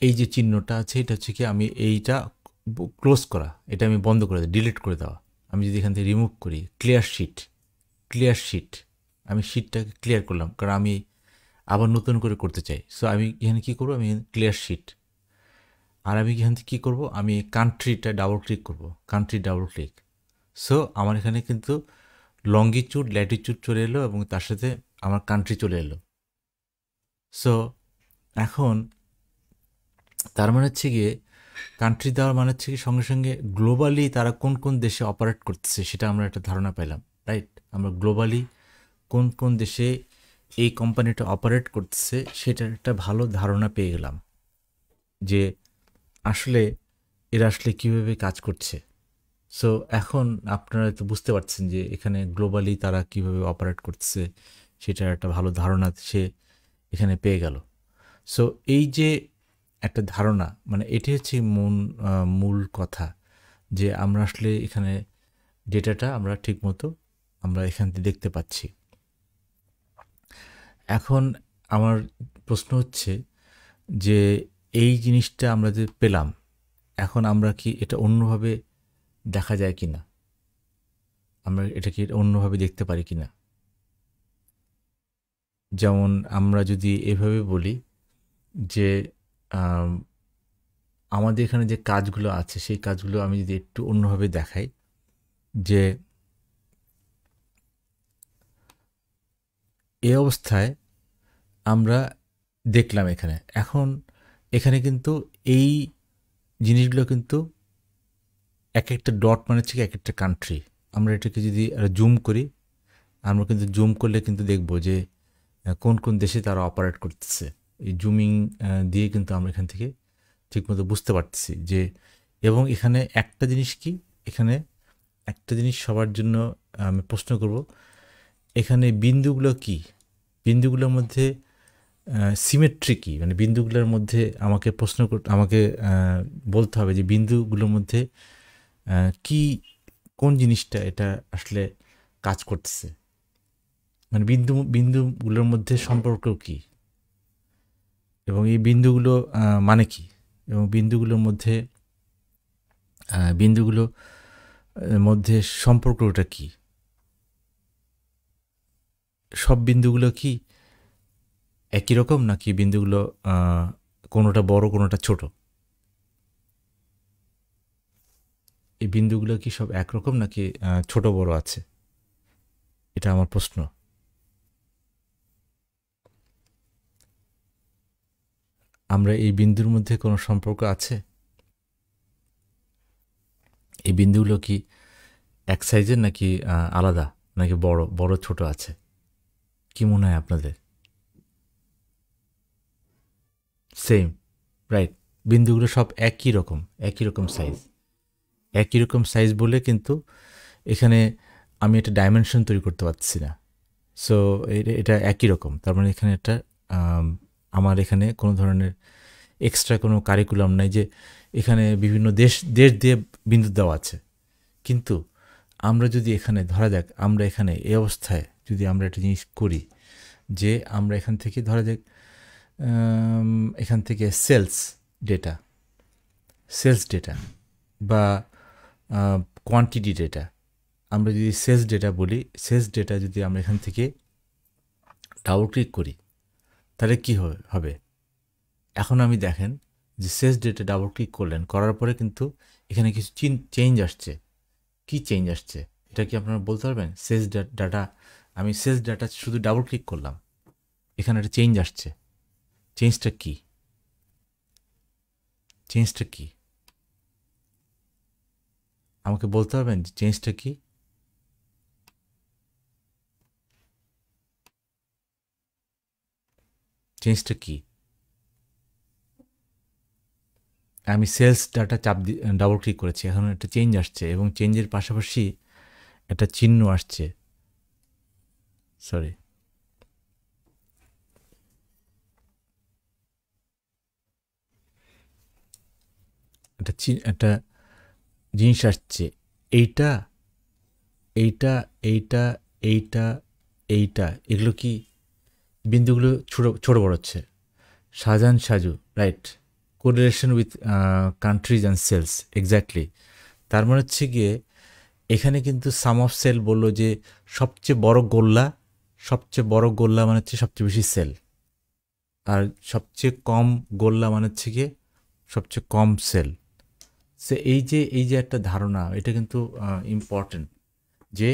এই যে চিহ্নটা আছে, এটা হচ্ছে কি আমি এইটা ক্লোজ করা, এটা আমি বন্ধ করে দিই, ডিলিট করে দেওয়া। আমি যদি এখান থেকে রিমুভ করি, ক্লিয়ার শিট, আমি শিটটাকে ক্লিয়ার করলাম, কারণ আমি আবার নতুন করে করতে চাই। সো আমি এখানে কী করবো, আমি ক্লিয়ার শিট, আর আমি এখান থেকে কী করবো, আমি কান্ট্রিটা ডাবল ক্লিক করবো, কান্ট্রি ডাবল ক্লিক। সো আমার এখানে কিন্তু লঙ্গিটিউড ল্যাটিটিউড চলে এলো, এবং তার সাথে আমার কান্ট্রি চলে এলো। সো এখন তার মানে হচ্ছে গিয়ে কান্ট্রি দেওয়ার মানে হচ্ছে কি সঙ্গে সঙ্গে গ্লোবালি তারা কোন কোন দেশে অপারেট করতেছে সেটা আমরা একটা ধারণা পেলাম, রাইট? আমরা গ্লোবালি কোন কোন দেশে এই কোম্পানিটা অপারেট করতেছে সেটার একটা ভালো ধারণা পেয়ে গেলাম, যে আসলে এরা আসলে কীভাবে কাজ করছে। সো এখন আপনারা তো বুঝতে পারছেন যে এখানে গ্লোবালি তারা কীভাবে অপারেট করতেছে সেটার একটা ভালো ধারণা সে এখানে পেয়ে গেল। সো এই যে একটা ধারণা, মানে এটি হচ্ছে মূল কথা, যে আমরা আসলে এখানে ডেটাটা আমরা ঠিকমতো আমরা এখান থেকে দেখতে পাচ্ছি। এখন আমার প্রশ্ন হচ্ছে যে এই জিনিসটা আমরা যে পেলাম, এখন আমরা কি এটা অন্যভাবে দেখা যায় কি না, আমরা এটা কি অন্যভাবে দেখতে পারি কি না? যেমন আমরা যদি এভাবে বলি যে আমাদের এখানে যে কাজগুলো আছে সেই কাজগুলো আমি যদি একটু অন্যভাবে দেখাই, যে এই অবস্থায় আমরা দেখলাম এখানে, এখন এখানে কিন্তু এই জিনিসগুলো কিন্তু এক একটা ডট মানে হচ্ছে এক একটা কান্ট্রি। আমরা এটাকে যদি জুম করি, আমরা কিন্তু জুম করলে কিন্তু দেখব যে কোন কোন দেশে তারা অপারেট করতেছে। এই জুমিং দিয়ে কিন্তু আমরা এখান থেকে ঠিকমতো বুঝতে পারতেছি যে, এবং এখানে একটা জিনিস কি, এখানে একটা জিনিস সবার জন্য আমি প্রশ্ন করব, এখানে বিন্দুগুলো কি, বিন্দুগুলোর মধ্যে সিমেট্রি কি, মানে বিন্দুগুলোর মধ্যে আমাকে আমাকে বলতে হবে যে বিন্দুগুলোর মধ্যে কি, কোন জিনিসটা এটা আসলে কাজ করতেছে, মানে বিন্দুগুলোর মধ্যে সম্পর্ক কি, এবং এই বিন্দুগুলো মানে কি, এবং বিন্দুগুলোর মধ্যে সম্পর্কটা কি, সব বিন্দুগুলো কি একই রকম নাকি বিন্দুগুলো কোনোটা বড় কোনোটা ছোট, এই বিন্দুগুলো কি সব একরকম নাকি ছোট বড় আছে? এটা আমার প্রশ্ন। আমরা এই বিন্দুর মধ্যে কোনো সম্পর্ক আছে? এই বিন্দুগুলো কি এক সাইজের নাকি আলাদা, নাকি বড় বড় ছোট আছে? কি মনে হয় আপনাদের? Same, right. বিন্দুগুলো সব একই রকম সাইজ। একই রকম সাইজ বলে কিন্তু এখানে আমি একটা ডাইমেনশন তৈরি করতে পারছি না। সো এটা একই রকম, তার মানে এখানে একটা আমার এখানে কোনো ধরনের এক্সট্রা কোনো কারিকুলাম নাই যে এখানে বিভিন্ন দেশ দিয়ে বিন্দু দেওয়া আছে। কিন্তু আমরা যদি এখানে ধরা যাক, আমরা এখানে এই অবস্থায় যদি আমরা একটা জিনিস করি যে আমরা এখান থেকে ধরা যাক এখান থেকে সেলস ডেটা বা কোয়ান্টিটি ডেটা, আমরা যদি সেলস ডেটা বলি, সেলস ডেটা যদি আমরা এখান থেকে ডাবল ক্লিক করি তাহলে কি হবে? এখন আমি দেখেন যে সেলস ডেটা ডাবল ক্লিক করার পরে কিন্তু এখানে কিছু চেঞ্জ আসছে। কি চেঞ্জ আসছে এটা কি আপনারা বলতে পারবেন? সেলস ডাটা, আমি সেলস ডাটা শুধু ডাবল ক্লিক করলাম, এখানে একটা চেঞ্জ আসছে। চেঞ্জটা কি আমাকে বলতে পারবেন যে চেঞ্জটা কি? চেঞ্জটা কি? আমি সেলস ডাটা ডাবল ক্লিক করেছি, এখন একটা চেঞ্জ আসছে এবং চেঞ্জের পাশাপাশি একটা চিহ্ন আসছে। সরি, একটা জিনিস আসছে। এইটা এইটা এইটা এইটা এইটা এগুলো কি বিন্দুগুলো ছোট বড় হচ্ছে। Shahjahan Saju, right. Correlation with countries and sales, exactly. তার মানে হচ্ছে গিয়ে এখানে কিন্তু সাম অফ সেল বললো যে সবচেয়ে বড় গোল্লা মানে হচ্ছে সবচেয়ে বেশি সেল, আর সবচেয়ে কম গোল্লা মানে হচ্ছে গিয়ে সবচেয়ে কম সেল। সে এই যে একটা ধারণা, এটা কিন্তু ইম্পর্টেন্ট যে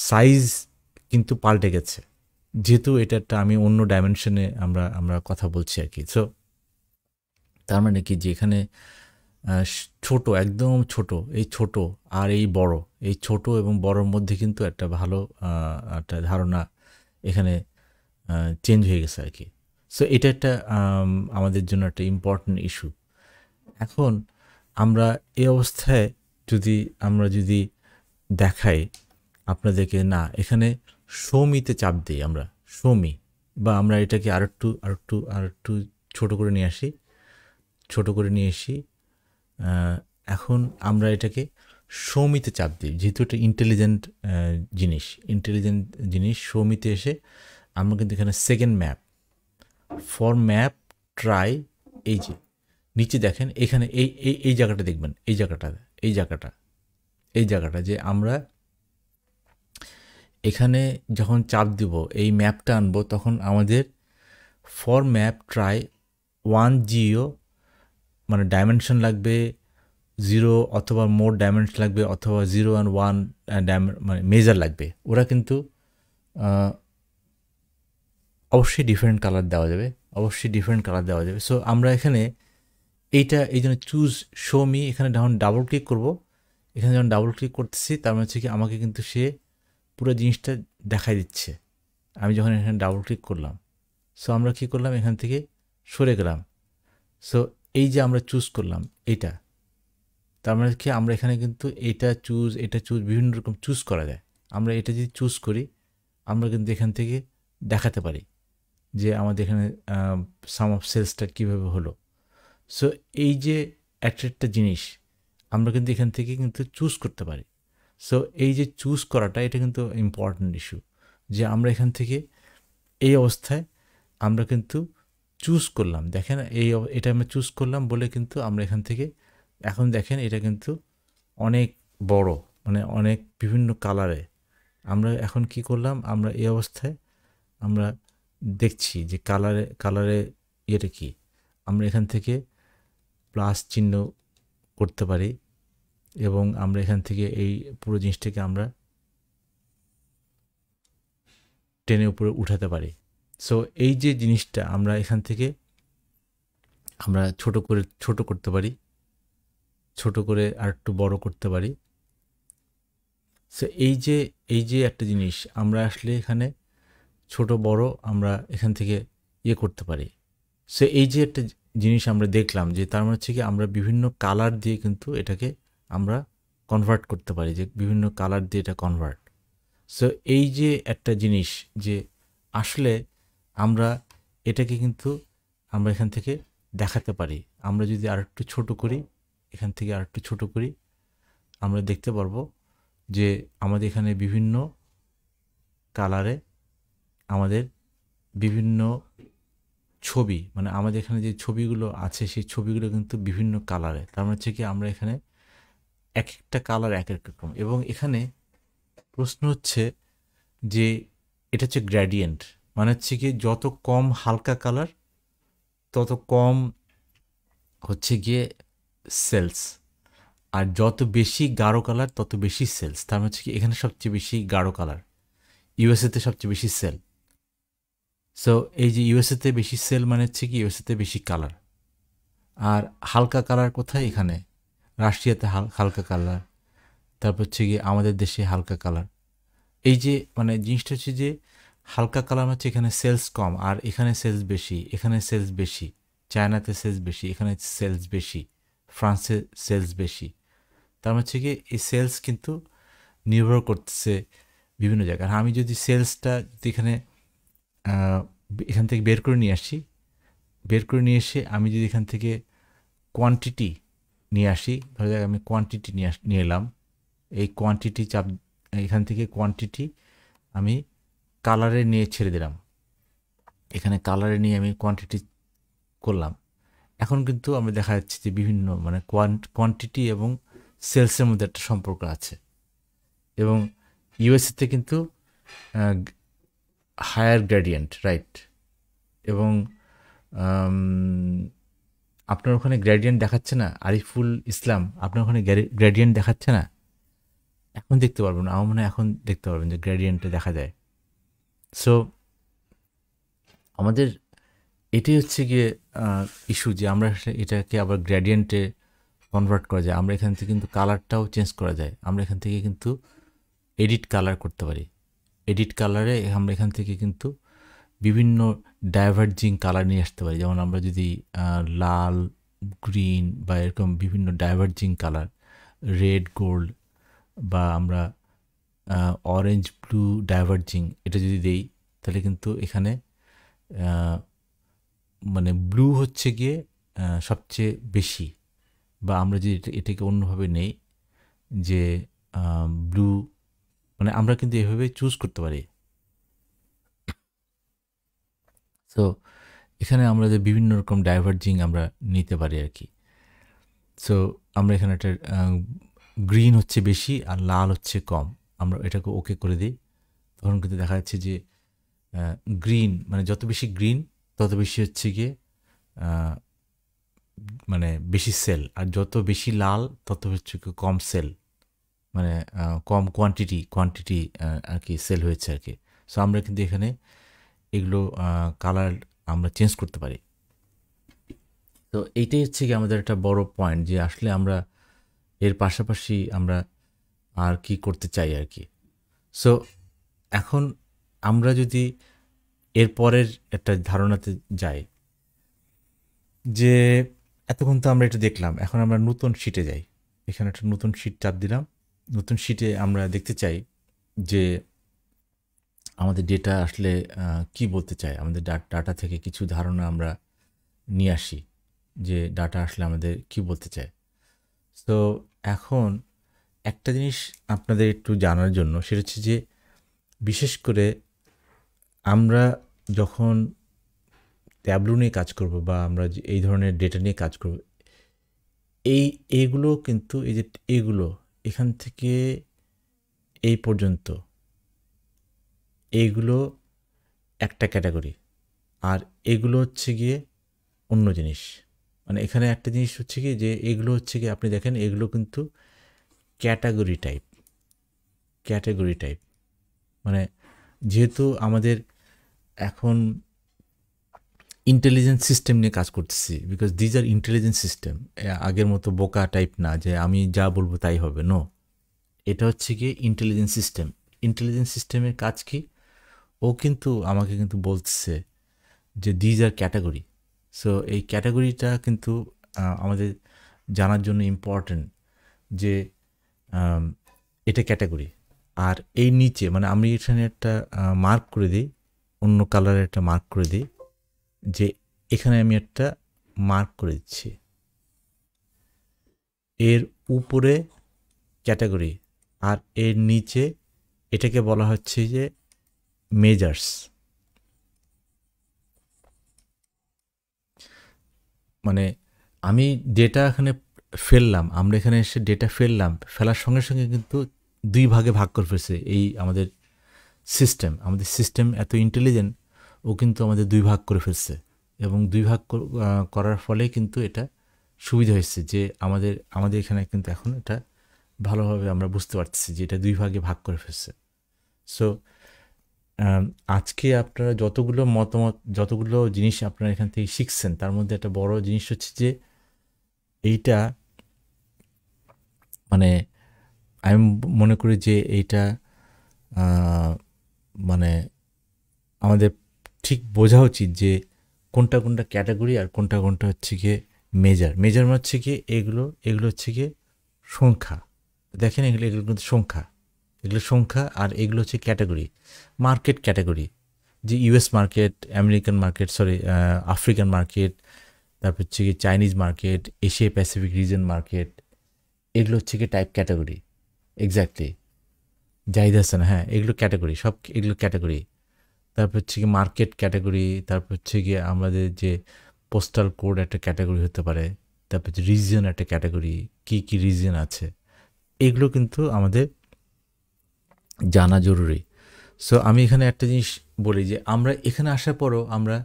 সাইজ কিন্তু পাল্টে গেছে, যেহেতু এটা একটা আমি অন্য ডাইমেনশনে আমরা কথা বলছি আর কি। সো তার মানে কি যে এখানে ছোট, একদম ছোট, এই ছোট আর এই ছোট এবং বড়র মধ্যে কিন্তু একটা ভালো একটা ধারণা এখানে চেঞ্জ হয়ে গেছে আর কি। সো এটা একটা আমাদের জন্য একটা ইম্পর্ট্যান্ট ইস্যু। এখন আমরা এই অবস্থায় আমরা যদি দেখাই আপনাদেরকে, না এখানে শোমিতে চাপ দিই, আমরা শোমি, বা আমরা এটাকে আরেকটু ছোট করে নিয়ে আসি। এখন আমরা এটাকে শোমিতে চাপ দিই, যেহেতু এটা ইন্টেলিজেন্ট জিনিস। শোমিতে এসে আমরা কিন্তু এখানে second map, for map try, এই যে নিচে দেখেন এখানে এই জায়গাটা দেখবেন, এই জায়গাটা যে আমরা এখানে যখন চাপ দিব, এই ম্যাপটা আনবো, তখন আমাদের ফর ম্যাপ ট্রাই 1 GO মানে ডাইমেনশন লাগবে 0, অথবা মোর ডাইমেনশন লাগবে, অথবা 0 and 1 মানে মেজার লাগবে। ওরা কিন্তু অবশ্যই ডিফারেন্ট কালার দেওয়া যাবে। সো আমরা এখানে এই জন্য চুজ শো মি, এখানে যখন ডাবল ক্লিক করবো, এখানে যখন ডাবল ক্লিক করতেছি তার মানে হচ্ছে কি আমাকে কিন্তু সে পুরো জিনিসটা দেখাই দিচ্ছে। আমি যখন এখানে ডাবল ক্লিক করলাম, সো আমরা কী করলাম, এখান থেকে সরে গেলাম। সো এই যে আমরা চুজ করলাম এইটা, তার মানে কি আমরা এখানে কিন্তু এটা চুজ বিভিন্ন রকম চুজ করা যায়। আমরা এটা যদি চুজ করি, আমরা কিন্তু এখান থেকে দেখাতে পারি যে আমাদের এখানে সাম অফ সেলসটা কীভাবে হলো। সো এই যে একটা জিনিস আমরা কিন্তু এখান থেকে কিন্তু চুজ করতে পারি। সো এই যে চুজ করাটা, এটা কিন্তু ইম্পর্ট্যান্ট ইস্যু, যে আমরা এখান থেকে এই অবস্থায় আমরা কিন্তু চুজ করলাম। দেখেন এটা আমরা চুজ করলাম বলে কিন্তু আমরা এখান থেকে এখন দেখেন এটা কিন্তু অনেক বড়, মানে অনেক বিভিন্ন কালারে। আমরা এখন কি করলাম, আমরা এই অবস্থায় আমরা দেখছি যে কালারে ইয়েটা কি, আমরা এখান থেকে প্লাস চিহ্ন করতে পারি এবং আমরা এখান থেকে এই পুরো জিনিসটাকে আমরা টেনে উপরে উঠাতে পারি। সো এই যে জিনিসটা আমরা এখান থেকে আমরা ছোট করতে পারি, ছোট করে আর একটু বড় করতে পারি। সো এই যে একটা জিনিস আমরা আসলে এখানে ছোট বড় আমরা এখান থেকে করতে পারি। সো এই যে একটা জিনিস আমরা দেখলাম যে তার মানে হচ্ছে কি আমরা বিভিন্ন কালার দিয়ে কিন্তু এটাকে আমরা কনভার্ট করতে পারি, যে বিভিন্ন কালার দিয়ে এটা কনভার্ট। সো এই যে একটা জিনিস যে আসলে আমরা এটাকে কিন্তু আমরা এখান থেকে দেখাতে পারি। আমরা যদি আর একটু ছোটো করি, এখান থেকে আর একটু ছোটো করি, আমরা দেখতে পারবো যে আমাদের এখানে বিভিন্ন কালারে আমাদের বিভিন্ন ছবি, মানে আমাদের এখানে যে ছবিগুলো আছে সেই ছবিগুলো কিন্তু বিভিন্ন কালারে। তার মানে হচ্ছে কি আমরা এখানে এক একটা কালার এক এক রকম। এবং এখানে প্রশ্ন হচ্ছে যে এটা হচ্ছে গ্রেডিয়েন্ট, মানে হচ্ছে কি যত কম হালকা কালার তত কম হচ্ছে গিয়ে সেলস, আর যত বেশি গাঢ় কালার তত বেশি সেলস। তার মানে হচ্ছে কি এখানে সবচেয়ে বেশি গাঢ় কালার, ইউএসএতে সবচেয়ে বেশি সেল। সো এই যে ইউএসএতে বেশি সেল মানে হচ্ছে কি ইউএসএতে বেশি কালার। আর হালকা কালার কোথায়? এখানে রাশিয়াতে হালকা কালার, তারপর হচ্ছে গিয়ে আমাদের দেশে হালকা কালার। এই যে মানে জিনিসটা হচ্ছে যে হালকা কালার হচ্ছে এখানে সেলস কম, আর এখানে সেলস বেশি, এখানে সেলস বেশি, চায়নাতে সেলস বেশি, এখানে সেলস বেশি, ফ্রান্সে সেলস বেশি। তার মানে হচ্ছে কি এই সেলস কিন্তু নির্ভর করতেছে বিভিন্ন জায়গায়। আমি যদি সেলসটা যদি এখান থেকে বের করে নিয়ে আসি, বের করে নিয়ে এসে আমি যদি এখান থেকে কোয়ান্টিটি নিয়ে আসি, ধরে যাক আমি কোয়ান্টিটি নিয়ে এলাম, এই কোয়ান্টিটি এখান থেকে কোয়ান্টিটি আমি কালারে নিয়ে ছেড়ে দিলাম, এখানে কালারে নিয়ে আমি কোয়ান্টিটি করলাম। এখন কিন্তু আমরা দেখা যাচ্ছে যে বিভিন্ন মানে কোয়ান্টিটি এবং সেলসের মধ্যে একটা সম্পর্ক আছে। এবং ইউএসএতে কিন্তু হায়ার গ্রেডিয়েন্ট, রাইট? এবং আপনার ওখানে গ্রেডিয়েন্ট দেখাচ্ছে না? আরিফুল ইসলাম, আপনার ওখানে গ্রেডিয়েন্ট দেখাচ্ছে না? এখন দেখতে পারবেন না, আমার মনে হয় এখন দেখতে পারবেন যে গ্রেডিয়েন্টটা দেখা যায়। সো আমাদের এটাই হচ্ছে গিয়ে ইস্যু যে আমরা এটাকে আবার গ্রেডিয়েন্টে কনভার্ট করা যায়। আমরা এখান থেকে কিন্তু কালারটাও চেঞ্জ করা যায়। আমরা এখান থেকে কিন্তু এডিট কালার করতে পারি। এডিট কালারে আমরা এখান থেকে কিন্তু বিভিন্ন ডাইভার্জিং কালার নিয়ে আসতে পারি। যেমন আমরা যদি লাল, গ্রিন বা এরকম বিভিন্ন ডাইভার্জিং কালার, রেড, গোল্ড বা আমরা অরেঞ্জ, ব্লু ডাইভার্জিং এটা যদি দেই, তাহলে কিন্তু এখানে মানে ব্লু হচ্ছে গিয়ে সবচেয়ে বেশি। বা আমরা যদি এটাকে অন্যভাবে নেই যে ব্লু, মানে আমরা কিন্তু এভাবে চুজ করতে পারি। সো এখানে আমরা যে বিভিন্ন রকম ডাইভার্জিং আমরা নিতে পারি আর কি। সো আমরা এখানে একটা গ্রিন হচ্ছে বেশি আর লাল হচ্ছে কম, আমরা এটাকে ওকে করে দিই। তখন কিন্তু দেখা যাচ্ছে যে গ্রিন মানে যত বেশি গ্রিন তত বেশি হচ্ছে গিয়ে মানে বেশি সেল, আর যত বেশি লাল তত হচ্ছে কম সেল, মানে কম কোয়ান্টিটি আর কি সেল হয়েছে আর কি। সো আমরা কিন্তু এখানে এগুলো কালার আমরা চেঞ্জ করতে পারি। তো এইটাই হচ্ছে কি আমাদের একটা বড় পয়েন্ট, যে আসলে আমরা এর পাশাপাশি আমরা আর কি করতে চাই আর কি। সো এখন আমরা যদি এর পরের একটা ধারণাতে যাই, যে এতক্ষণ তো আমরা এটা দেখলাম, এখন আমরা নতুন শিটে যাই। এখানে একটা নতুন শিট চাপ দিলাম। নতুন শিটে আমরা দেখতে চাই যে আমাদের ডেটা আসলে কি বলতে চায়। আমাদের ডাটা থেকে কিছু ধারণা আমরা নিয়ে আসি যে ডাটা আসলে আমাদের কি বলতে চায়। তো এখন একটা জিনিস আপনাদের একটু জানার জন্য, সেটা হচ্ছে যে বিশেষ করে আমরা যখন ট্যাবলু নিয়ে কাজ করব বা আমরা এই ধরনের ডেটা নিয়ে কাজ করব, এইগুলো কিন্তু এই যে এইগুলো এখান থেকে এই পর্যন্ত এইগুলো একটা ক্যাটাগরি, আর এগুলো হচ্ছে গিয়ে অন্য জিনিস। মানে এখানে একটা জিনিস হচ্ছে কি যে এগুলো হচ্ছে কি আপনি দেখেন এগুলো কিন্তু ক্যাটাগরি টাইপ। মানে যেহেতু আমাদের এখন ইন্টেলিজেন্স সিস্টেম নিয়ে কাজ করতেছি, because these are intelligence system. আগের মতো বোকা টাইপ না যে আমি যা বলবো তাই হবে, নো। এটা হচ্ছে কি ইন্টেলিজেন্স সিস্টেম। ইন্টেলিজেন্স সিস্টেমের কাজ কি? ও কিন্তু আমাকে কিন্তু বলতেছে যে দিজ আর ক্যাটাগরি। সো এই ক্যাটাগরিটা কিন্তু আমাদের জানার জন্য ইম্পর্ট্যান্ট যে এটা ক্যাটাগরি। আর এই নিচে মানে আমি এখানে একটা মার্ক করে দিই, অন্য কালারের একটা মার্ক করে দিই, যে এখানে আমি একটা মার্ক করে দিচ্ছি, এর উপরে ক্যাটাগরি আর এর নিচে এটাকে বলা হচ্ছে যে মেজার্স। মানে আমি ডেটা এখানে ফেললাম, আমরা এখানে এসে ডেটা ফেললাম, ফেলার সঙ্গে সঙ্গে কিন্তু দুই ভাগে ভাগ করে ফেলছে এই আমাদের সিস্টেম। আমাদের সিস্টেম এত ইন্টেলিজেন্ট, ও কিন্তু আমাদের দুই ভাগ করে ফেলছে, এবং দুই ভাগ করার ফলে কিন্তু এটা সুবিধা হয়েছে যে আমাদের এখানে কিন্তু এখন এটা ভালোভাবে আমরা বুঝতে পারতেছি যে এটা দুই ভাগে ভাগ করে ফেলছে। সো আজকে আপনারা যতগুলো মতামত, যতগুলো জিনিস আপনারা এখান থেকে শিখছেন, তার মধ্যে একটা বড় জিনিস হচ্ছে যে এইটা মানে আমি মনে করি যে এইটা মানে আমাদের ঠিক বোঝা উচিত যে কোনটা কোনটা ক্যাটাগরি আর কোনটা কোনটা হচ্ছে গিয়ে মেজার হচ্ছে গিয়ে এগুলো হচ্ছে গিয়ে সংখ্যা। দেখেন এগুলো কিন্তু সংখ্যা, এগুলো সংখ্যা, আর এগুলো হচ্ছে ক্যাটাগরি, মার্কেট ক্যাটাগরি। যে US market, American market, sorry African market, তারপর হচ্ছে গিয়ে Chinese market, Asia Pacific reason market, এগুলো হচ্ছে গিয়ে type category. Exactly, Zahid Hasan, হ্যাঁ এগুলো ক্যাটাগরি, সব এগুলো ক্যাটাগরি। তারপর হচ্ছে গিয়ে মার্কেট ক্যাটাগরি, তারপর হচ্ছে গিয়ে আমাদের যে পোস্টাল কোড একটা ক্যাটাগরি হতে পারে, তারপর হচ্ছে রিজিয়ন একটা ক্যাটাগরি, কী কী রিজিয়ন আছে, এগুলো কিন্তু আমাদের জানা জরুরি। সো আমি এখানে একটা জিনিস বলি যে আমরা এখানে আসার পরও আমরা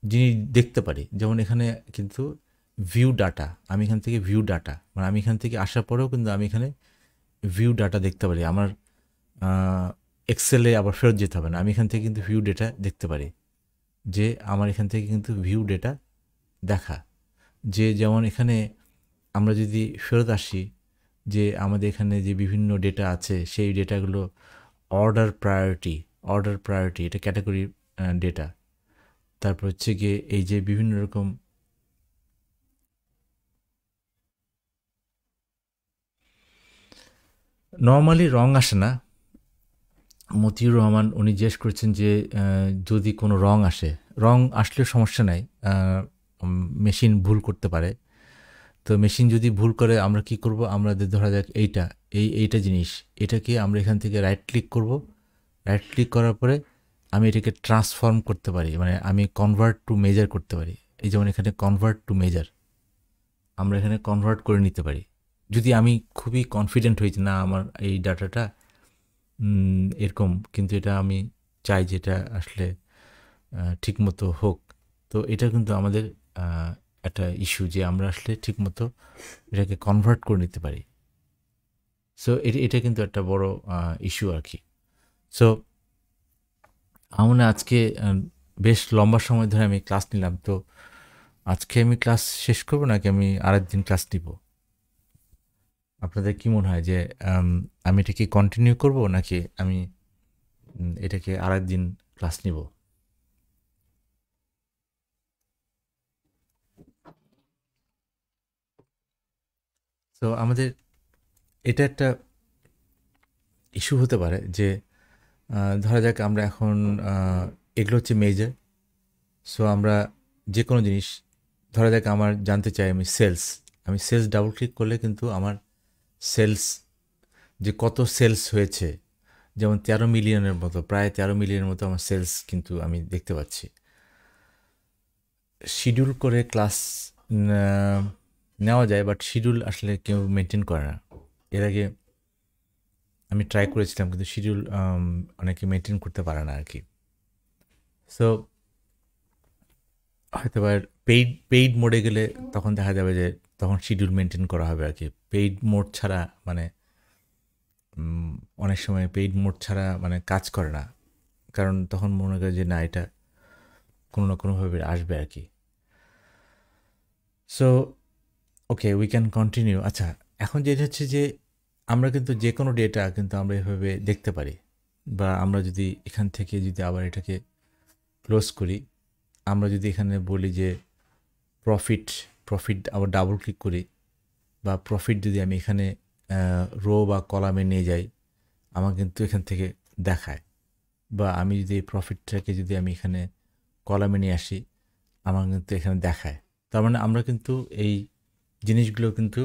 জিনিস দেখতে পারি, যেমন এখানে কিন্তু ভিউ ডাটা, আমি এখান থেকে ভিউ ডাটা, মানে আমি এখান থেকে আসার পরেও কিন্তু আমি এখানে ভিউ ডাটা দেখতে পারি। আমার এক্সেলে আবার ফেরত যেতে হবে না, আমি এখান থেকে কিন্তু ভিউ ডেটা দেখতে পারি, যে আমার এখান থেকে কিন্তু ভিউ ডেটা দেখা, যে যেমন এখানে আমরা যদি ফেরত আসি, যে আমাদের এখানে যে বিভিন্ন ডেটা আছে সেই ডেটাগুলো অর্ডার প্রায়োরিটি এটা ক্যাটাগরি ডেটা। তারপর হচ্ছে গিয়ে এই যে বিভিন্ন রকম নর্মালি রং আসে না। মতিউর রহমান উনি জিজ্ঞেস করেছেন যে যদি কোনো রং আসে, রং আসলে সমস্যা নাই, মেশিন ভুল করতে পারে। তো মেশিন যদি ভুল করে আমরা কি করব, আমাদের ধরা যাক এইটা জিনিস, এটাকে আমরা এখান থেকে রাইট ক্লিক করব, রাইট ক্লিক করার পরে আমি এটাকে ট্রান্সফর্ম করতে পারি, মানে আমি কনভার্ট টু মেজার করতে পারি। এই যেমন এখানে কনভার্ট টু মেজার আমরা এখানে কনভার্ট করে নিতে পারি, যদি আমি খুবই কনফিডেন্ট হয়েছি না আমার এই ডাটাটা এরকম, কিন্তু এটা আমি চাই যে এটা আসলে ঠিকমতো হোক। তো এটা কিন্তু আমাদের একটা ইস্যু যে আমরা আসলে ঠিকমতো এটাকে কনভার্ট করে নিতে পারি। সো এটা কিন্তু একটা বড় ইস্যু আর কি। সো আমার আজকে বেশ লম্বা সময় ধরে আমি ক্লাস নিলাম, তো আজকে আমি ক্লাস শেষ করবো নাকি আমি আরেকদিন ক্লাস নিব? আপনাদের কি মনে হয় যে আমি এটাকে কন্টিনিউ করব নাকি আমি এটাকে আরেকদিন ক্লাস নিব? তো আমাদের এটা একটা ইস্যু হতে পারে যে ধরা যাক আমরা এখন এগুলো হচ্ছে মেজার। সো আমরা যে কোনো জিনিস, ধরা যাক আমার জানতে চাই আমি সেলস ডাবল ক্লিক করলে কিন্তু আমার সেলস যে কত সেলস হয়েছে, যেমন 13 মিলিয়নের মতো, প্রায় 13 মিলিয়নের মতো আমার সেলস কিন্তু আমি দেখতে পাচ্ছি। শিডিউল করে ক্লাস নেওয়া যায়, বাট শিডিউল আসলে কেউ মেনটেন করে না। এর আগে আমি ট্রাই করেছিলাম, কিন্তু শিডিউল অনেকে মেনটেন করতে পারে না আর কি। সো হয়তো বা পেইড মোডে গেলে তখন দেখা যাবে যে তখন শিডিউল মেনটেন করা হবে আর কি। পেইড মোড ছাড়া মানে অনেক সময় পেইড মোড ছাড়া মানে কাজ করে না, কারণ তখন মনে করে যে না এটা কোনো না কোনোভাবে আসবে আর কি। So okay, we can continue. আচ্ছা, এখন যেটা হচ্ছে যে আমরা কিন্তু যে কোনো ডেটা কিন্তু আমরা এভাবে দেখতে পারি, বা আমরা যদি এখান থেকে যদি আবার এটাকে ক্লোজ করি, আমরা যদি এখানে বলি যে প্রফিট আবার ডাবল ক্লিক করি, বা প্রফিট যদি আমি এখানে রো বা কলামে নিয়ে যাই, আমার কিন্তু এখান থেকে দেখায়। বা আমি যদি এই প্রফিটটাকে যদি আমি এখানে কলামে নিয়ে আসি, আমার কিন্তু এখানে দেখায়। তার মানে আমরা কিন্তু এই জিনিসগুলো কিন্তু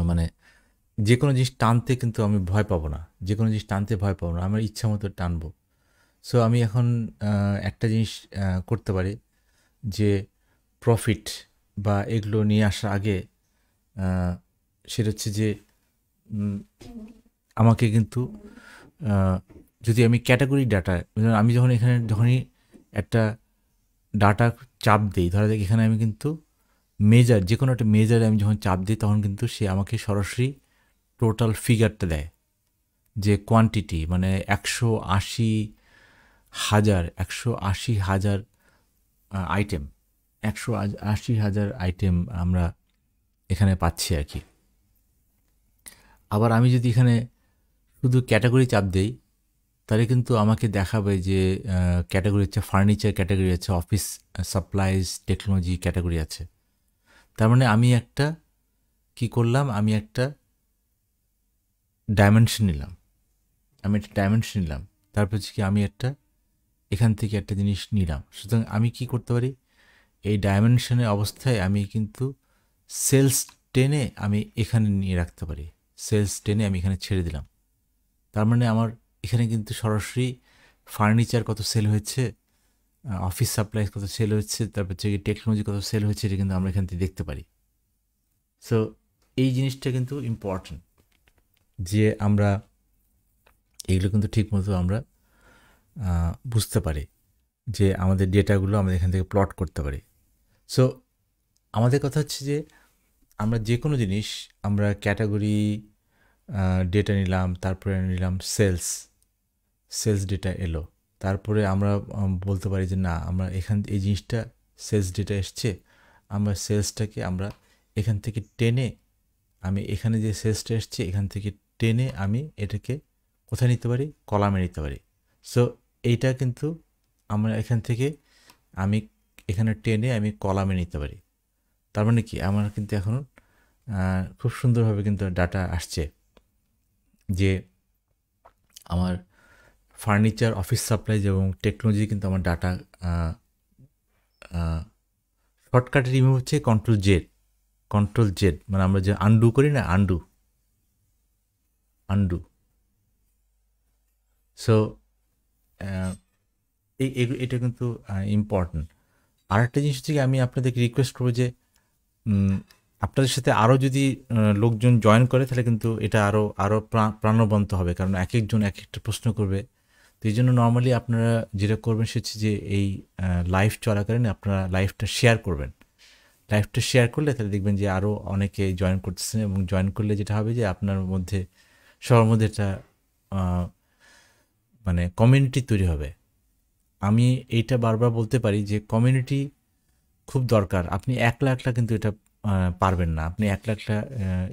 মানে যে কোনো জিনিস টানতে কিন্তু আমি ভয় পাবো না, যে কোনো জিনিস টানতে ভয় পাবো না, আমার ইচ্ছা মতো টানবো। সো আমি এখন একটা জিনিস করতে পারি যে প্রফিট বা এগুলো নিয়ে আসার আগে সেটা হচ্ছে যে আমাকে কিন্তু যদি আমি ক্যাটাগরি ডাটা, আমি যখন এখানে যখনই একটা ডাটা চাপ দিই, ধরা যাক এখানে আমি কিন্তু মেজার, যে কোনো একটা মেজারে আমি যখন চাপ দিই তখন কিন্তু সে আমাকে সরাসরি টোটাল ফিগারটা দেয়, যে কোয়ান্টিটি মানে 180,000 আইটেম, 180,000 আইটেম আমরা এখানে পাচ্ছি আর কি। আবার আমি যদি এখানে শুধু ক্যাটাগরি চাপ দেই, তাহলে কিন্তু আমাকে দেখাবে যে ক্যাটাগরি হচ্ছে ফার্নিচার ক্যাটাগরি আছে, অফিস সাপ্লাইজ টেকনোলজি ক্যাটাগরি আছে। তার মানে আমি একটা কি করলাম, আমি একটা ডাইমেনশন নিলাম, তারপর হচ্ছে কি আমি একটা এখান থেকে একটা জিনিস নিলাম। সুতরাং আমি কি করতে পারি, এই ডাইমেনশনের অবস্থায় আমি কিন্তু সেলস টেনে আমি এখানে নিয়ে রাখতে পারি, সেলস টেনে আমি এখানে ছেড়ে দিলাম। তার মানে আমার এখানে কিন্তু সরাসরি ফার্নিচার কত সেল হয়েছে, অফিস সাপ্লাইজ কত সেল হচ্ছে, তারপর হচ্ছে টেকনোলজি কত সেল হচ্ছে, এটা কিন্তু আমরা এখান থেকে দেখতে পারি। সো এই জিনিসটা কিন্তু ইম্পর্ট্যান্ট যে আমরা এইগুলো কিন্তু ঠিকমতো আমরা বুঝতে পারি, যে আমাদের ডেটাগুলো আমরা এখান থেকে প্লট করতে পারি। সো আমাদের কথা হচ্ছে যে আমরা যে কোনো জিনিস, আমরা ক্যাটাগরি ডেটা নিলাম, তারপরে নিলাম সেলস ডেটা এলো, তারপরে আমরা বলতে পারি যে না আমরা এই জিনিসটা সেলস ডেটা এসছে, আমরা সেলসটাকে আমরা এখান থেকে টেনে, আমি এখানে যে সেলসটা এসছে এখান থেকে টেনে আমি এটাকে কোথায় নিতে পারি, কলামে নিতে পারি। সো এইটা কিন্তু আমরা এখান থেকে আমি এখানে টেনে আমি কলামে নিতে পারি। তার মানে কি আমার কিন্তু এখন খুব সুন্দরভাবে কিন্তু ডাটা আসছে, যে আমার ফার্নিচার, অফিস সাপ্লাইজ এবং টেকনোলজি কিন্তু আমার ডাটা শর্টকাটে রিমুভ হচ্ছে কন্ট্রোল জেড, মানে আমরা যে আনডু করি না, আনডু। সো এটা কিন্তু ইম্পর্ট্যান্ট। আর একটা জিনিস হচ্ছে কি, আমি আপনাদেরকে রিকোয়েস্ট করবো যে আপনাদের সাথে আরও যদি লোকজন জয়েন করে তাহলে কিন্তু এটা আরও প্রাণবন্ত হবে, কারণ এক একজন এক একটা প্রশ্ন করবে। তো এই জন্য নর্মালি আপনারা যেটা করবেন সে হচ্ছে যে এই লাইভ চলাকালীন আপনারা লাইভটা শেয়ার করবেন। লাইভটা শেয়ার করলে তাহলে দেখবেন যে আরও অনেকে জয়েন করতেছেন, এবং জয়েন করলে যেটা হবে যে আপনার মধ্যে সবার মধ্যে একটা মানে কমিউনিটি তৈরি হবে। আমি এইটা বারবার বলতে পারি যে কমিউনিটি খুব দরকার। আপনি একলা কিন্তু এটা পারবেন না, আপনি একলা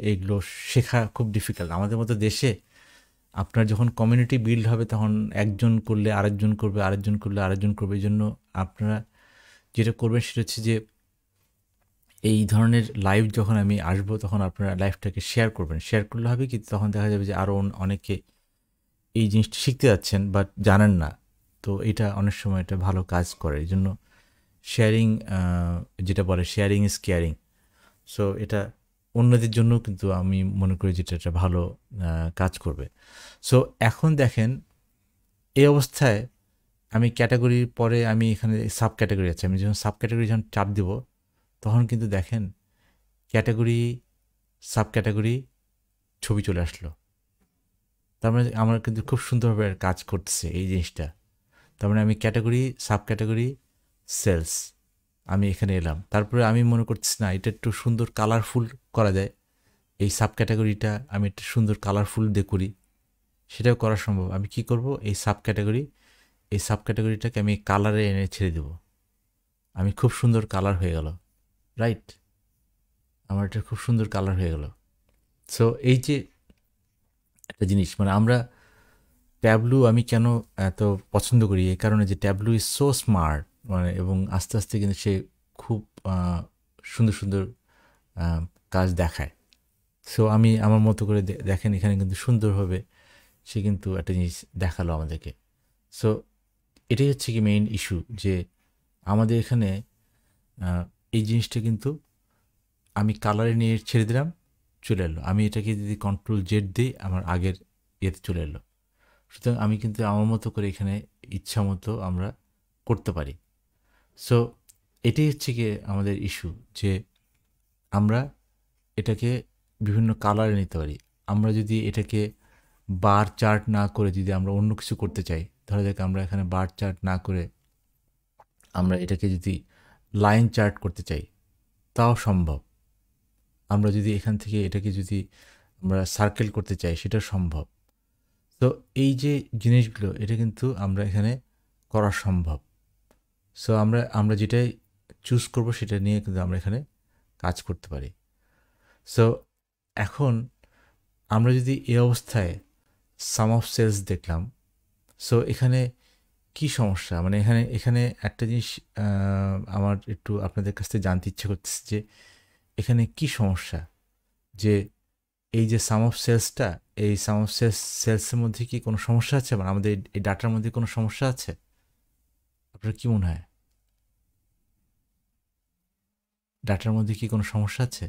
এইগুলো শেখা খুব ডিফিকাল্ট। আমাদের মতো দেশে আপনার যখন কমিউনিটি বিল্ড হবে তখন একজন করলে আরেকজন করবে, আরেকজন করলে আরেকজন করবে। এই জন্য আপনারা যেটা করবেন সেটা হচ্ছে যে এই ধরনের লাইভ যখন আমি আসবো তখন আপনারা লাইভটাকে শেয়ার করবেন। শেয়ার করলে হবে কি, তখন দেখা যাবে যে আরও অনেকে এই জিনিসটা শিখতে যাচ্ছেন বাট জানেন না। তো এটা অনেক সময় এটা ভালো কাজ করে। এই জন্য শেয়ারিং, যেটা বলে শেয়ারিং ইজ কেয়ারিং। সো এটা অন্যদের জন্য কিন্তু আমি মনে করি যেটা একটা ভালো কাজ করবে। সো এখন দেখেন এই অবস্থায় আমি ক্যাটাগরির পরে আমি এখানে সাব ক্যাটাগরি আছে, আমি যখন সাব ক্যাটাগরি যখন চাপ দিব তখন কিন্তু দেখেন ক্যাটাগরি, সাব ক্যাটাগরি ছবি চলে আসলো। তার মানে আমার কিন্তু খুব সুন্দরভাবে কাজ করতেছে এই জিনিসটা। তার মানে আমি ক্যাটাগরি, সাব ক্যাটাগরি, সেলস আমি এখানে এলাম। তারপরে আমি মনে করতেছি না এটা একটু সুন্দর কালারফুল করা যায়, এই সাব ক্যাটাগরিটা আমি একটু সুন্দর কালারফুল দিয়ে করি। সেটাও করা সম্ভব। আমি কি করব, এই সাব ক্যাটাগরিটাকে আমি কালারে এনে ছেড়ে দেব। আমি খুব সুন্দর কালার হয়ে গেল, রাইট? আমার এটা খুব সুন্দর কালার হয়ে গেল। সো এই যে একটা জিনিস, মানে আমরা ট্যাবলু আমি কেন এত পছন্দ করি, এই কারণে যে ট্যাবলু ইজ সো স্মার্ট, মানে এবং আস্তে আস্তে কিন্তু সে খুব সুন্দর সুন্দর কাজ দেখায়। সো আমি আমার মতো করে দেখেন, এখানে কিন্তু সুন্দরভাবে সে কিন্তু একটা জিনিস দেখালো আমাদেরকে। সো এটাই হচ্ছে কি মেইন ইস্যু, যে আমাদের এখানে এই জিনিসটা কিন্তু আমি কালারে নিয়ে ছেড়ে দিলাম, চলে এলো। আমি এটাকে যদি কন্ট্রোল জেড দিই, আমার আগের ইয়েতে চলে এলো। সুতরাং আমি কিন্তু আমার মতো করে এখানে ইচ্ছা মতো আমরা করতে পারি। সো এটাই হচ্ছে গিয়ে আমাদের ইস্যু, যে আমরা এটাকে বিভিন্ন কালারে নিতে পারি। আমরা যদি এটাকে বার চার্ট না করে যদি আমরা অন্য কিছু করতে চাই, ধরা যাক আমরা এখানে বার চার্ট না করে আমরা এটাকে যদি লাইন চার্ট করতে চাই, তাও সম্ভব। আমরা যদি এখান থেকে এটাকে যদি আমরা সার্কেল করতে চাই, সেটা সম্ভব। তো এই যে জিনিসগুলো, এটা কিন্তু আমরা এখানে করা সম্ভব। সো আমরা যেটাই চুজ করব সেটা নিয়ে কিন্তু আমরা এখানে কাজ করতে পারি। সো এখন আমরা যদি এই অবস্থায় সাম অফ সেলস দেখলাম, সো এখানে কি সমস্যা, মানে এখানে এখানে একটা জিনিস আমার একটু আপনাদের কাছ থেকে জানতে ইচ্ছে করতেছে, যে এখানে কি সমস্যা, যে এই যে সাম অফ সেলসটা, এই সাম অফ সেলসের মধ্যে কি কোনো সমস্যা আছে, মানে আমাদের এই ডাটার মধ্যে কোনো সমস্যা আছে? আপনার কি মনে হয়, ডাটার মধ্যে কি কোনো সমস্যা আছে?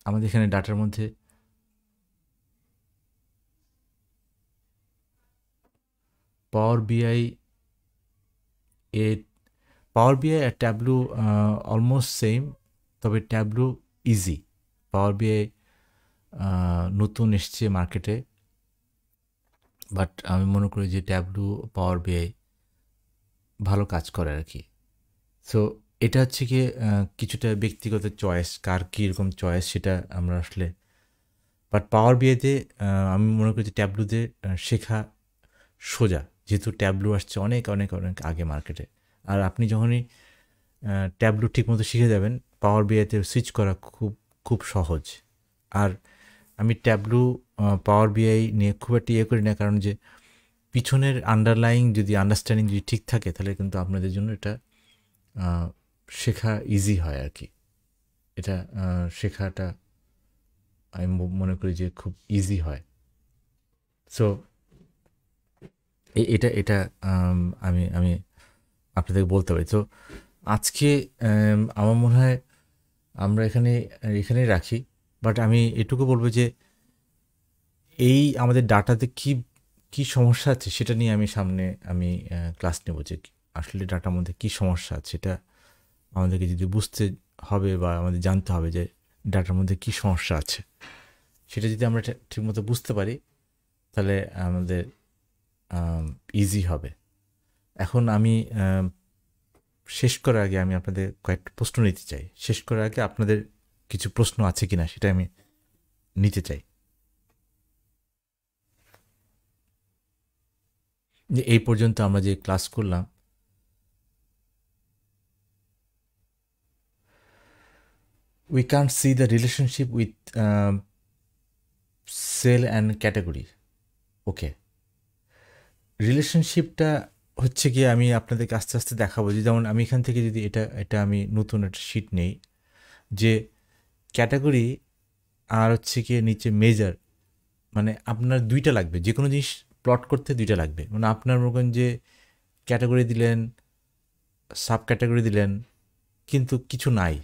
আমাদের এখানে ডাটার মধ্যে পাওয়ার বিআই এ পাওয়ার বিআই আর ট্যাবলু অলমোস্ট সেম, তবে ট্যাবলু ইজি। পাওয়ার বিআই নতুন এসছে মার্কেটে, বাট আমি মনে করি যে ট্যাবলু পাওয়ার বিআই ভালো কাজ করে আর কি। সো এটা হচ্ছে কি কিছুটা ব্যক্তিগত চয়েস, কার কীরকম চয়েস সেটা আমরা আসলে, বাট পাওয়ার বিআইতে আমি মনে করি যে ট্যাবলুতে শেখা সোজা, যেহেতু ট্যাবলু আসছে অনেক অনেক অনেক আগে মার্কেটে। আর আপনি যখনই ট্যাবলু ঠিকমতো শিখে যাবেন, পাওয়ার বিআইতে সুইচ করা খুব খুব সহজ। আর আমি ট্যাবলু পাওয়ার বিআই নিয়ে খুব একটা ইয়ে করি না, কারণ যে পিছনের আন্ডারলাইং যদি আন্ডারস্ট্যান্ডিং যদি ঠিক থাকে, তাহলে কিন্তু আপনাদের জন্য এটা শেখা ইজি হয় আর কি। এটা শেখাটা আমি মনে করি যে খুব ইজি হয়। সো এটা এটা আমি আমি আপনাদেরকে বলতে পারি। তো আজকে আমার মনে হয় আমরা এখানেই রাখি, বাট আমি এটুকু বলবো যে এই আমাদের ডাটাতে কি কি সমস্যা আছে সেটা নিয়ে আমি ক্লাস নেব, যে আসলে ডাটার মধ্যে কি সমস্যা আছে, এটা আমাদেরকে যদি বুঝতে হবে বা আমাদের জানতে হবে যে ডাটার মধ্যে কি সমস্যা আছে। সেটা যদি আমরা ঠিকমতো বুঝতে পারি, তাহলে আমাদের ইজি হবে। এখন আমি শেষ করার আগে আমি আপনাদের কয়েকটা প্রশ্ন নিতে চাই। শেষ করার আগে আপনাদের কিছু প্রশ্ন আছে কিনা সেটা আমি নিতে চাই। যে এই পর্যন্ত আমরা যে ক্লাস করলাম, we can't see the relationship with cell and category. ওকে, রিলেশনশিপটা হচ্ছে গিয়ে আমি আপনাদেরকে আস্তে আস্তে দেখাবো। যে যেমন আমি এখান থেকে যদি এটা আমি নতুন একটা শিট নেই, যে ক্যাটাগরি আর হচ্ছে গিয়ে নিচে মেজার, মানে আপনার দুইটা লাগবে, যে কোনো জিনিস প্লট করতে দুইটা লাগবে। মানে আপনার মনে করেন যে ক্যাটাগরি দিলেন, সাব ক্যাটাগরি দিলেন, কিন্তু কিছু নাই।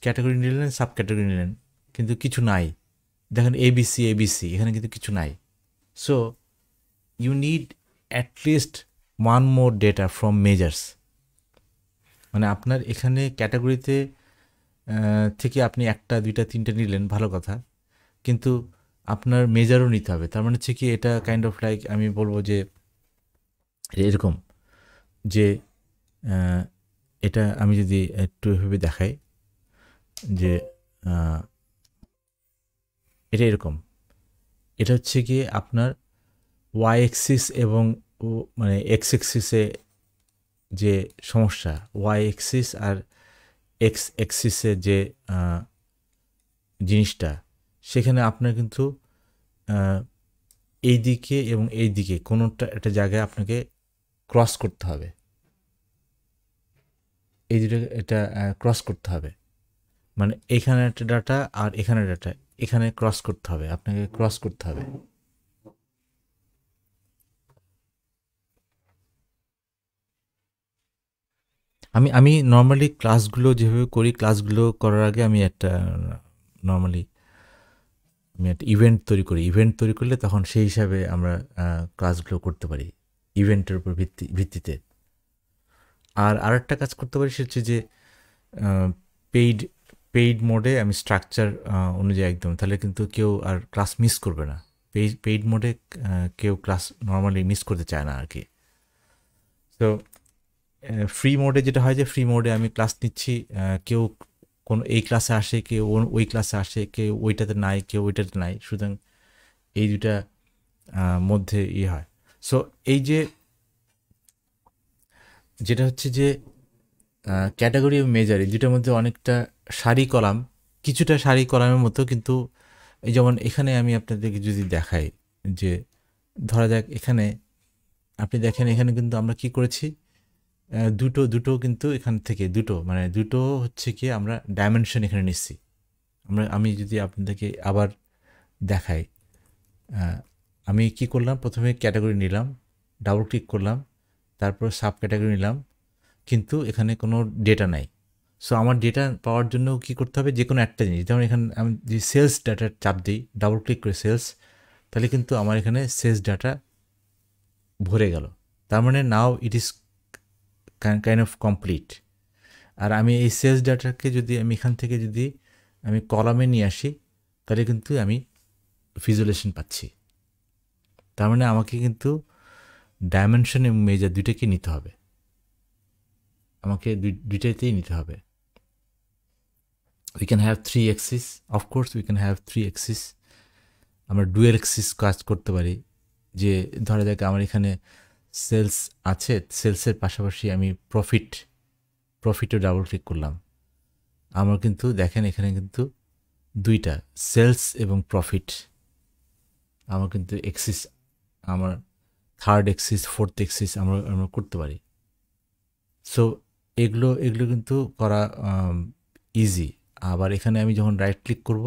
ক্যাটাগরি নিলেন, সাব ক্যাটাগরি নিলেন, কিন্তু কিছু নাই। দেখেন এবিসি এখানে কিন্তু কিছু নাই। So you need at least one more data from measures. মানে আপনার এখানে ক্যাটাগরিতে থেকে আপনি একটা দুইটা তিনটা নিলেন, ভালো কথা, কিন্তু আপনার মেজারও নিতে হবে। তার মানে হচ্ছে কি, এটা কাইন্ড অফ লাইক আমি বলবো যে এরকম, যে এটা আমি যদি একটু এভাবে দেখাই, যে এটা এরকম, এটা হচ্ছে কি আপনার ওয়াই এক্সিস এবং মানে এক্স এক্সিসে যে সমস্যা, ওয়াই এক্সিস আর এক্স এক্সিসের যে জিনিসটা, সেখানে আপনার কিন্তু এই দিকে এবং এই দিকে কোনোটা একটা জায়গায় আপনাকে ক্রস করতে হবে, এই দুটো এটা ক্রস করতে হবে, মানে এখানে একটা ডাটা আর এখানে ডাটা, এখানে ক্রস করতে হবে, আপনাকে ক্রস করতে হবে। আমি নর্মালি ক্লাসগুলো যেভাবে করি, ক্লাসগুলো করার আগে আমি একটা নর্মালি আমি একটা ইভেন্ট তৈরি করি, ইভেন্ট তৈরি করলে তখন সেই হিসাবে আমরা ক্লাসগুলো করতে পারি ইভেন্টের উপর ভিত্তিতে। আর আরেকটা কাজ করতে পারি সেটা হচ্ছে যে পেইড পেইড মোডে আমি স্ট্রাকচার অনুযায়ী একদম, তাহলে কিন্তু কেউ আর ক্লাস মিস করবে না। পেইড মোডে কেউ ক্লাস নর্মালি মিস করতে চায় না আর কি। তো ফ্রি মোডে যেটা হয় যে ফ্রি মোডে আমি ক্লাস নিচ্ছি, কেউ কোনো এই ক্লাসে আসে, কেউ ওই ক্লাসে আসে, কেউ ওইটাতে নাই, কেউ ওইটাতে নাই, সুতরাং এই দুটা মধ্যে হয়। সো এই যে যেটা হচ্ছে যে ক্যাটাগরি এবং মেজার, এই দুটার মধ্যে অনেকটা সারি কলাম, কিছুটা সারি কলামের মতো, কিন্তু এই যেমন এখানে আমি আপনাদেরকে যদি দেখাই যে ধরা যাক এখানে আপনি দেখেন, এখানে কিন্তু আমরা কি করেছি, দুটো দুটো কিন্তু এখান থেকে দুটো মানে দুটো হচ্ছে কি আমরা ডাইমেনশন এখানে নিচ্ছি। আমি যদি আপনাদেরকে আবার দেখাই, আমি কি করলাম, প্রথমে ক্যাটাগরি নিলাম, ডাবল ক্লিক করলাম, তারপর সাব ক্যাটাগরি নিলাম, কিন্তু এখানে কোনো ডেটা নাই। সো আমার ডেটা পাওয়ার জন্য কি করতে হবে, যে কোনো একটা জিনিস, যেমন এখানে আমি যে সেলস ডাটার চাপ দিই, ডাবল ক্লিক করে সেলস, তাহলে কিন্তু আমার এখানে সেলস ডাটা ভরে গেল। তার মানে now it is kind of complete. আর আমি এই সেলস ডাটাকে যদি আমি এখান থেকে যদি আমি কলামে নিয়ে আসি, তাহলে কিন্তু আমি ভিজুয়ালাইজেশন পাচ্ছি। তার মানে আমাকে কিন্তু ডাইমেনশন এবং মেজার দুইটাকে নিতে হবে, আমাকে দুইটাতেই নিতে হবে। we can have 3 axis, of course we can have 3 axis, আমরা ডুয়েল এক্সিস কাজ করতে পারি। যে ধরা যাক আমার এখানে সেলস আছে, সেলসের পাশাপাশি আমি প্রফিটও ডাবল ক্লিক করলাম, আমার কিন্তু দেখেন এখানে কিন্তু দুইটা সেলস এবং প্রফিট, আমার কিন্তু এক্সিস, আমার থার্ড এক্সিস, ফোর্থ এক্সিস আমরা করতে পারি। সো এগুলো কিন্তু করা ইজি। আবার এখানে আমি যখন রাইট ক্লিক করব,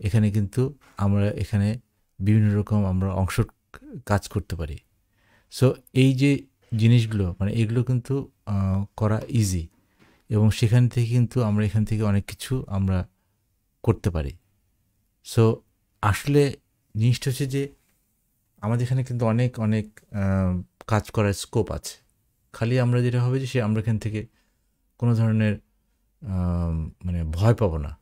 এখানে কিন্তু আমরা এখানে বিভিন্ন রকম আমরা অংশ কাজ করতে পারি। সো এই যে জিনিসগুলো মানে এগুলো কিন্তু করা ইজি, এবং সেখান থেকে কিন্তু আমরা এখান থেকে অনেক কিছু আমরা করতে পারি। সো আসলে জিনিসটা হচ্ছে যে আমাদের এখানে কিন্তু অনেক অনেক কাজ করার স্কোপ আছে। খালি আমরা যেটা হবে যে আমরা এখান থেকে কোনো ধরনের মানে ভয় পাবো না।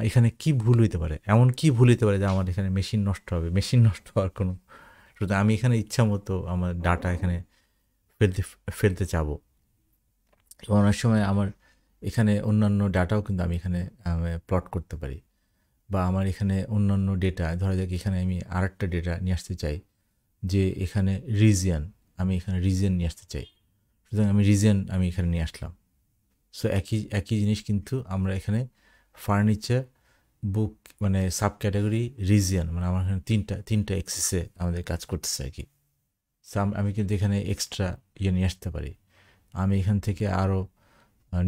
এখানে কি ভুল হইতে পারে, এমন কি ভুল হইতে পারে যে আমার এখানে মেশিন নষ্ট হবে, মেশিন নষ্ট হওয়ার কোনো, শুধু আমি এখানে ইচ্ছা মতো আমার ডাটা এখানে ফেলতে চাবো, এবং অনেক সময় আমার এখানে অন্যান্য ডাটাও কিন্তু আমি এখানে প্লট করতে পারি, বা আমার এখানে অন্যান্য ডেটা, ধরা যাক এখানে আমি আরেকটা ডেটা নিয়ে আসতে চাই, যে এখানে রিজিয়ন, আমি এখানে রিজিয়ন নিয়ে আসতে চাই, সুতরাং আমি রিজিয়ন আমি এখানে নিয়ে আসলাম। সো একই জিনিস কিন্তু আমরা এখানে ফার্নিচার, বুক মানে সাব ক্যাটাগরি, রিজিয়ন, মানে আমার এখানে তিনটা এক্সিসে আমাদের কাজ করতেছে আর কি। সো আমি কিন্তু এখানে এক্সট্রা নিয়ে আসতে পারি, আমি এখান থেকে আরও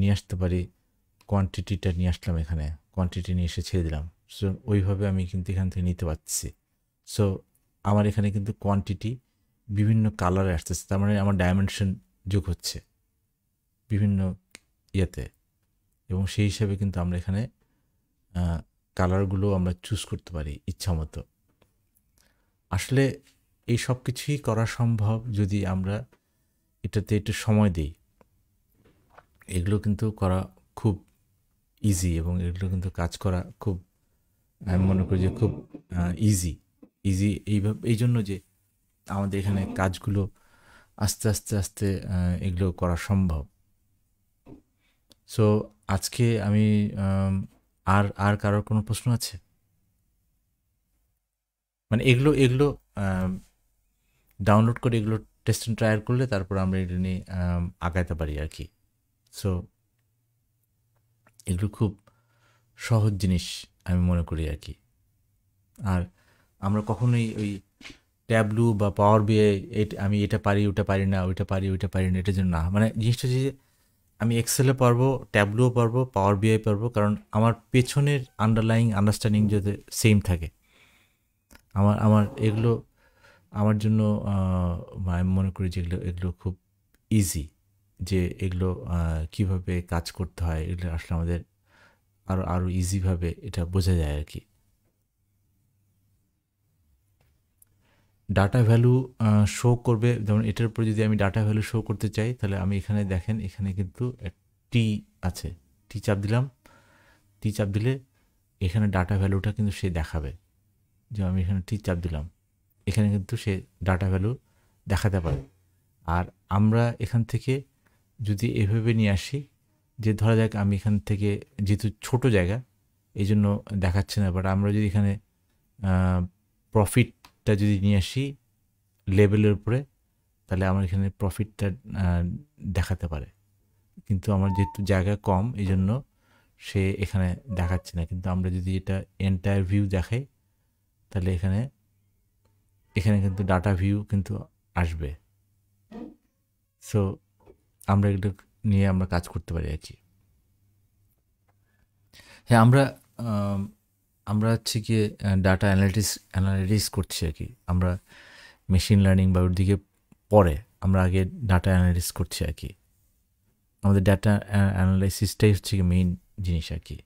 নিয়ে আসতে পারি, কোয়ান্টিটিটা নিয়ে আসলাম, এখানে কোয়ান্টিটি নিয়ে এসে ছেড়ে দিলাম। সো ওইভাবে আমি কিন্তু এখান থেকে নিতে পারছি। সো আমার এখানে কিন্তু কোয়ান্টিটি বিভিন্ন কালারে আসতেছে, তার মানে আমার ডাইমেনশন যোগ হচ্ছে বিভিন্ন ইয়েতে, এবং সেই হিসাবে কিন্তু আমরা এখানে কালারগুলো আমরা চুজ করতে পারি ইচ্ছা মতো। আসলে এই সব কিছুই করা সম্ভব যদি আমরা এটাতে একটু সময় দিই। এগুলো কিন্তু করা খুব ইজি, এবং এগুলো কিন্তু কাজ করা খুব, আমি মনে করি যে খুব ইজি এইভাবে, এই জন্য যে আমাদের এখানে কাজগুলো আস্তে আস্তে আস্তে এগুলো করা সম্ভব। সো আজকে আমি আর কারোর কোনো প্রশ্ন আছে? মানে এগুলো ডাউনলোড করে এগুলো টেস্ট অ্যান্ড ট্রায়াল করলে তারপর আমরা এটা নিয়ে আগাতে পারি আর কি। সো এগুলো খুব সহজ জিনিস আমি মনে করি আর কি। আর আমরা কখনোই ওই ট্যাবলু বা পাওয়ার বিআই আমি এটা পারি ওটা পারি না, ওইটা পারি ওইটা পারি না, এটার জন্য না। মানে জিনিসটা যে আমি এক্সেলে পারবো, ট্যাবলুও পারবো, পাওয়ার বিআই পারবো, কারণ আমার পেছনের আন্ডারলাইং আন্ডারস্ট্যান্ডিং যাতে সেম থাকে। আমার এগুলো আমার জন্য আমি মনে করি যে এগুলো খুব ইজি, যে এগুলো কীভাবে কাজ করতে হয় এগুলো আসলে আমাদের আরও ইজিভাবে এটা বোঝা যায় আর কি। ডাটা ভ্যালু শো করবে, যেমন এটার উপরে যদি আমি ডাটা ভ্যালু শো করতে চাই তাহলে আমি এখানে দেখেন, এখানে কিন্তু টি আছে, টি চাপ দিলাম, টি চাপ দিলে এখানে ডাটা ভ্যালুটা কিন্তু সে দেখাবে। যে আমি এখানে টি চাপ দিলাম, এখানে কিন্তু সে ডাটা ভ্যালু দেখাতে পারে। আর আমরা এখান থেকে যদি এভাবে নিয়ে আসি, যে ধরা যাক আমি এখান থেকে, যেহেতু ছোট জায়গা এই জন্য দেখাচ্ছে না, বাট আমরা যদি এখানে প্রফিটটা যদি নিয়ে আসি লেভেলের উপরে, তাহলে আমার এখানে প্রফিটটা দেখাতে পারে। কিন্তু আমার যেহেতু জায়গা কম এই জন্য সে এখানে দেখাচ্ছে না। কিন্তু আমরা যদি এটা এন্টায়ার ভিউ দেখাই তাহলে এখানে কিন্তু ডাটা ভিউ কিন্তু আসবে। সো আমরা এগুলো নিয়ে আমরা কাজ করতে পারি আর কি। হ্যাঁ, আমরা হচ্ছে গিয়ে ডাটা অ্যানালিটিক্স করছি আর কি। আমরা মেশিন লার্নিং বা ওর দিকে পরে আমরা আগে ডাটা অ্যানালিসিস করছি আর কি। আমাদের ডাটা অ্যানালাইসিসটাই হচ্ছে কি মেইন জিনিস আর কি।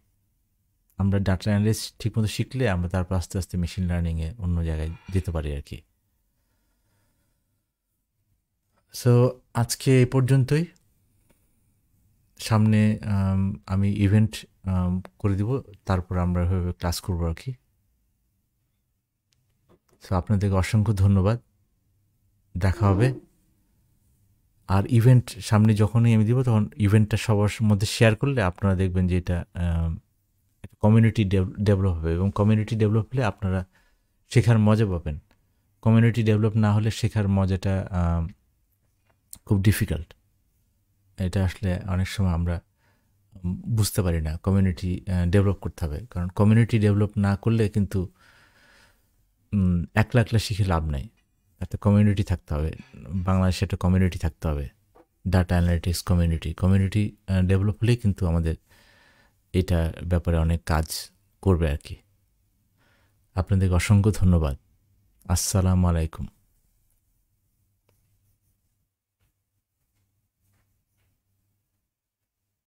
আমরা ডাটা অ্যানালিসিস ঠিকমতো শিখলে আমরা তারপর আস্তে আস্তে মেশিন লার্নিংয়ে অন্য জায়গায় যেতে পারি আর কি। সো আজকে এই পর্যন্তই। সামনে আমি ইভেন্ট করে দিব, তারপর আমরা এভাবে ক্লাস করবো আর কি। সো আপনাদেরকে অসংখ্য ধন্যবাদ, দেখা হবে। আর ইভেন্ট সামনে যখনই আমি দিব তখন ইভেন্টটা সবার মধ্যে শেয়ার করলে আপনারা দেখবেন যে এটা কমিউনিটি ডেভেলপ হবে, এবং কমিউনিটি ডেভেলপ হলে আপনারা শেখার মজা পাবেন। কমিউনিটি ডেভেলপ না হলে শেখার মজাটা খুব ডিফিকাল্ট। এটা আসলে অনেক সময় আমরা বুঝতে পারি না। কমিউনিটি ডেভেলপ করতে হবে, কারণ কমিউনিটি ডেভেলপ না করলে কিন্তু একলা একলা শিখে লাভ নাই। একটা কমিউনিটি থাকতে হবে, বাংলাদেশে একটা কমিউনিটি থাকতে হবে, ডাটা অ্যানালিটিক্স কমিউনিটি ডেভেলপ হলেই কিন্তু আমাদের এটা ব্যাপারে অনেক কাজ করবে আর কি। আপনাদেরকে অসংখ্য ধন্যবাদ। আসসালামু আলাইকুম।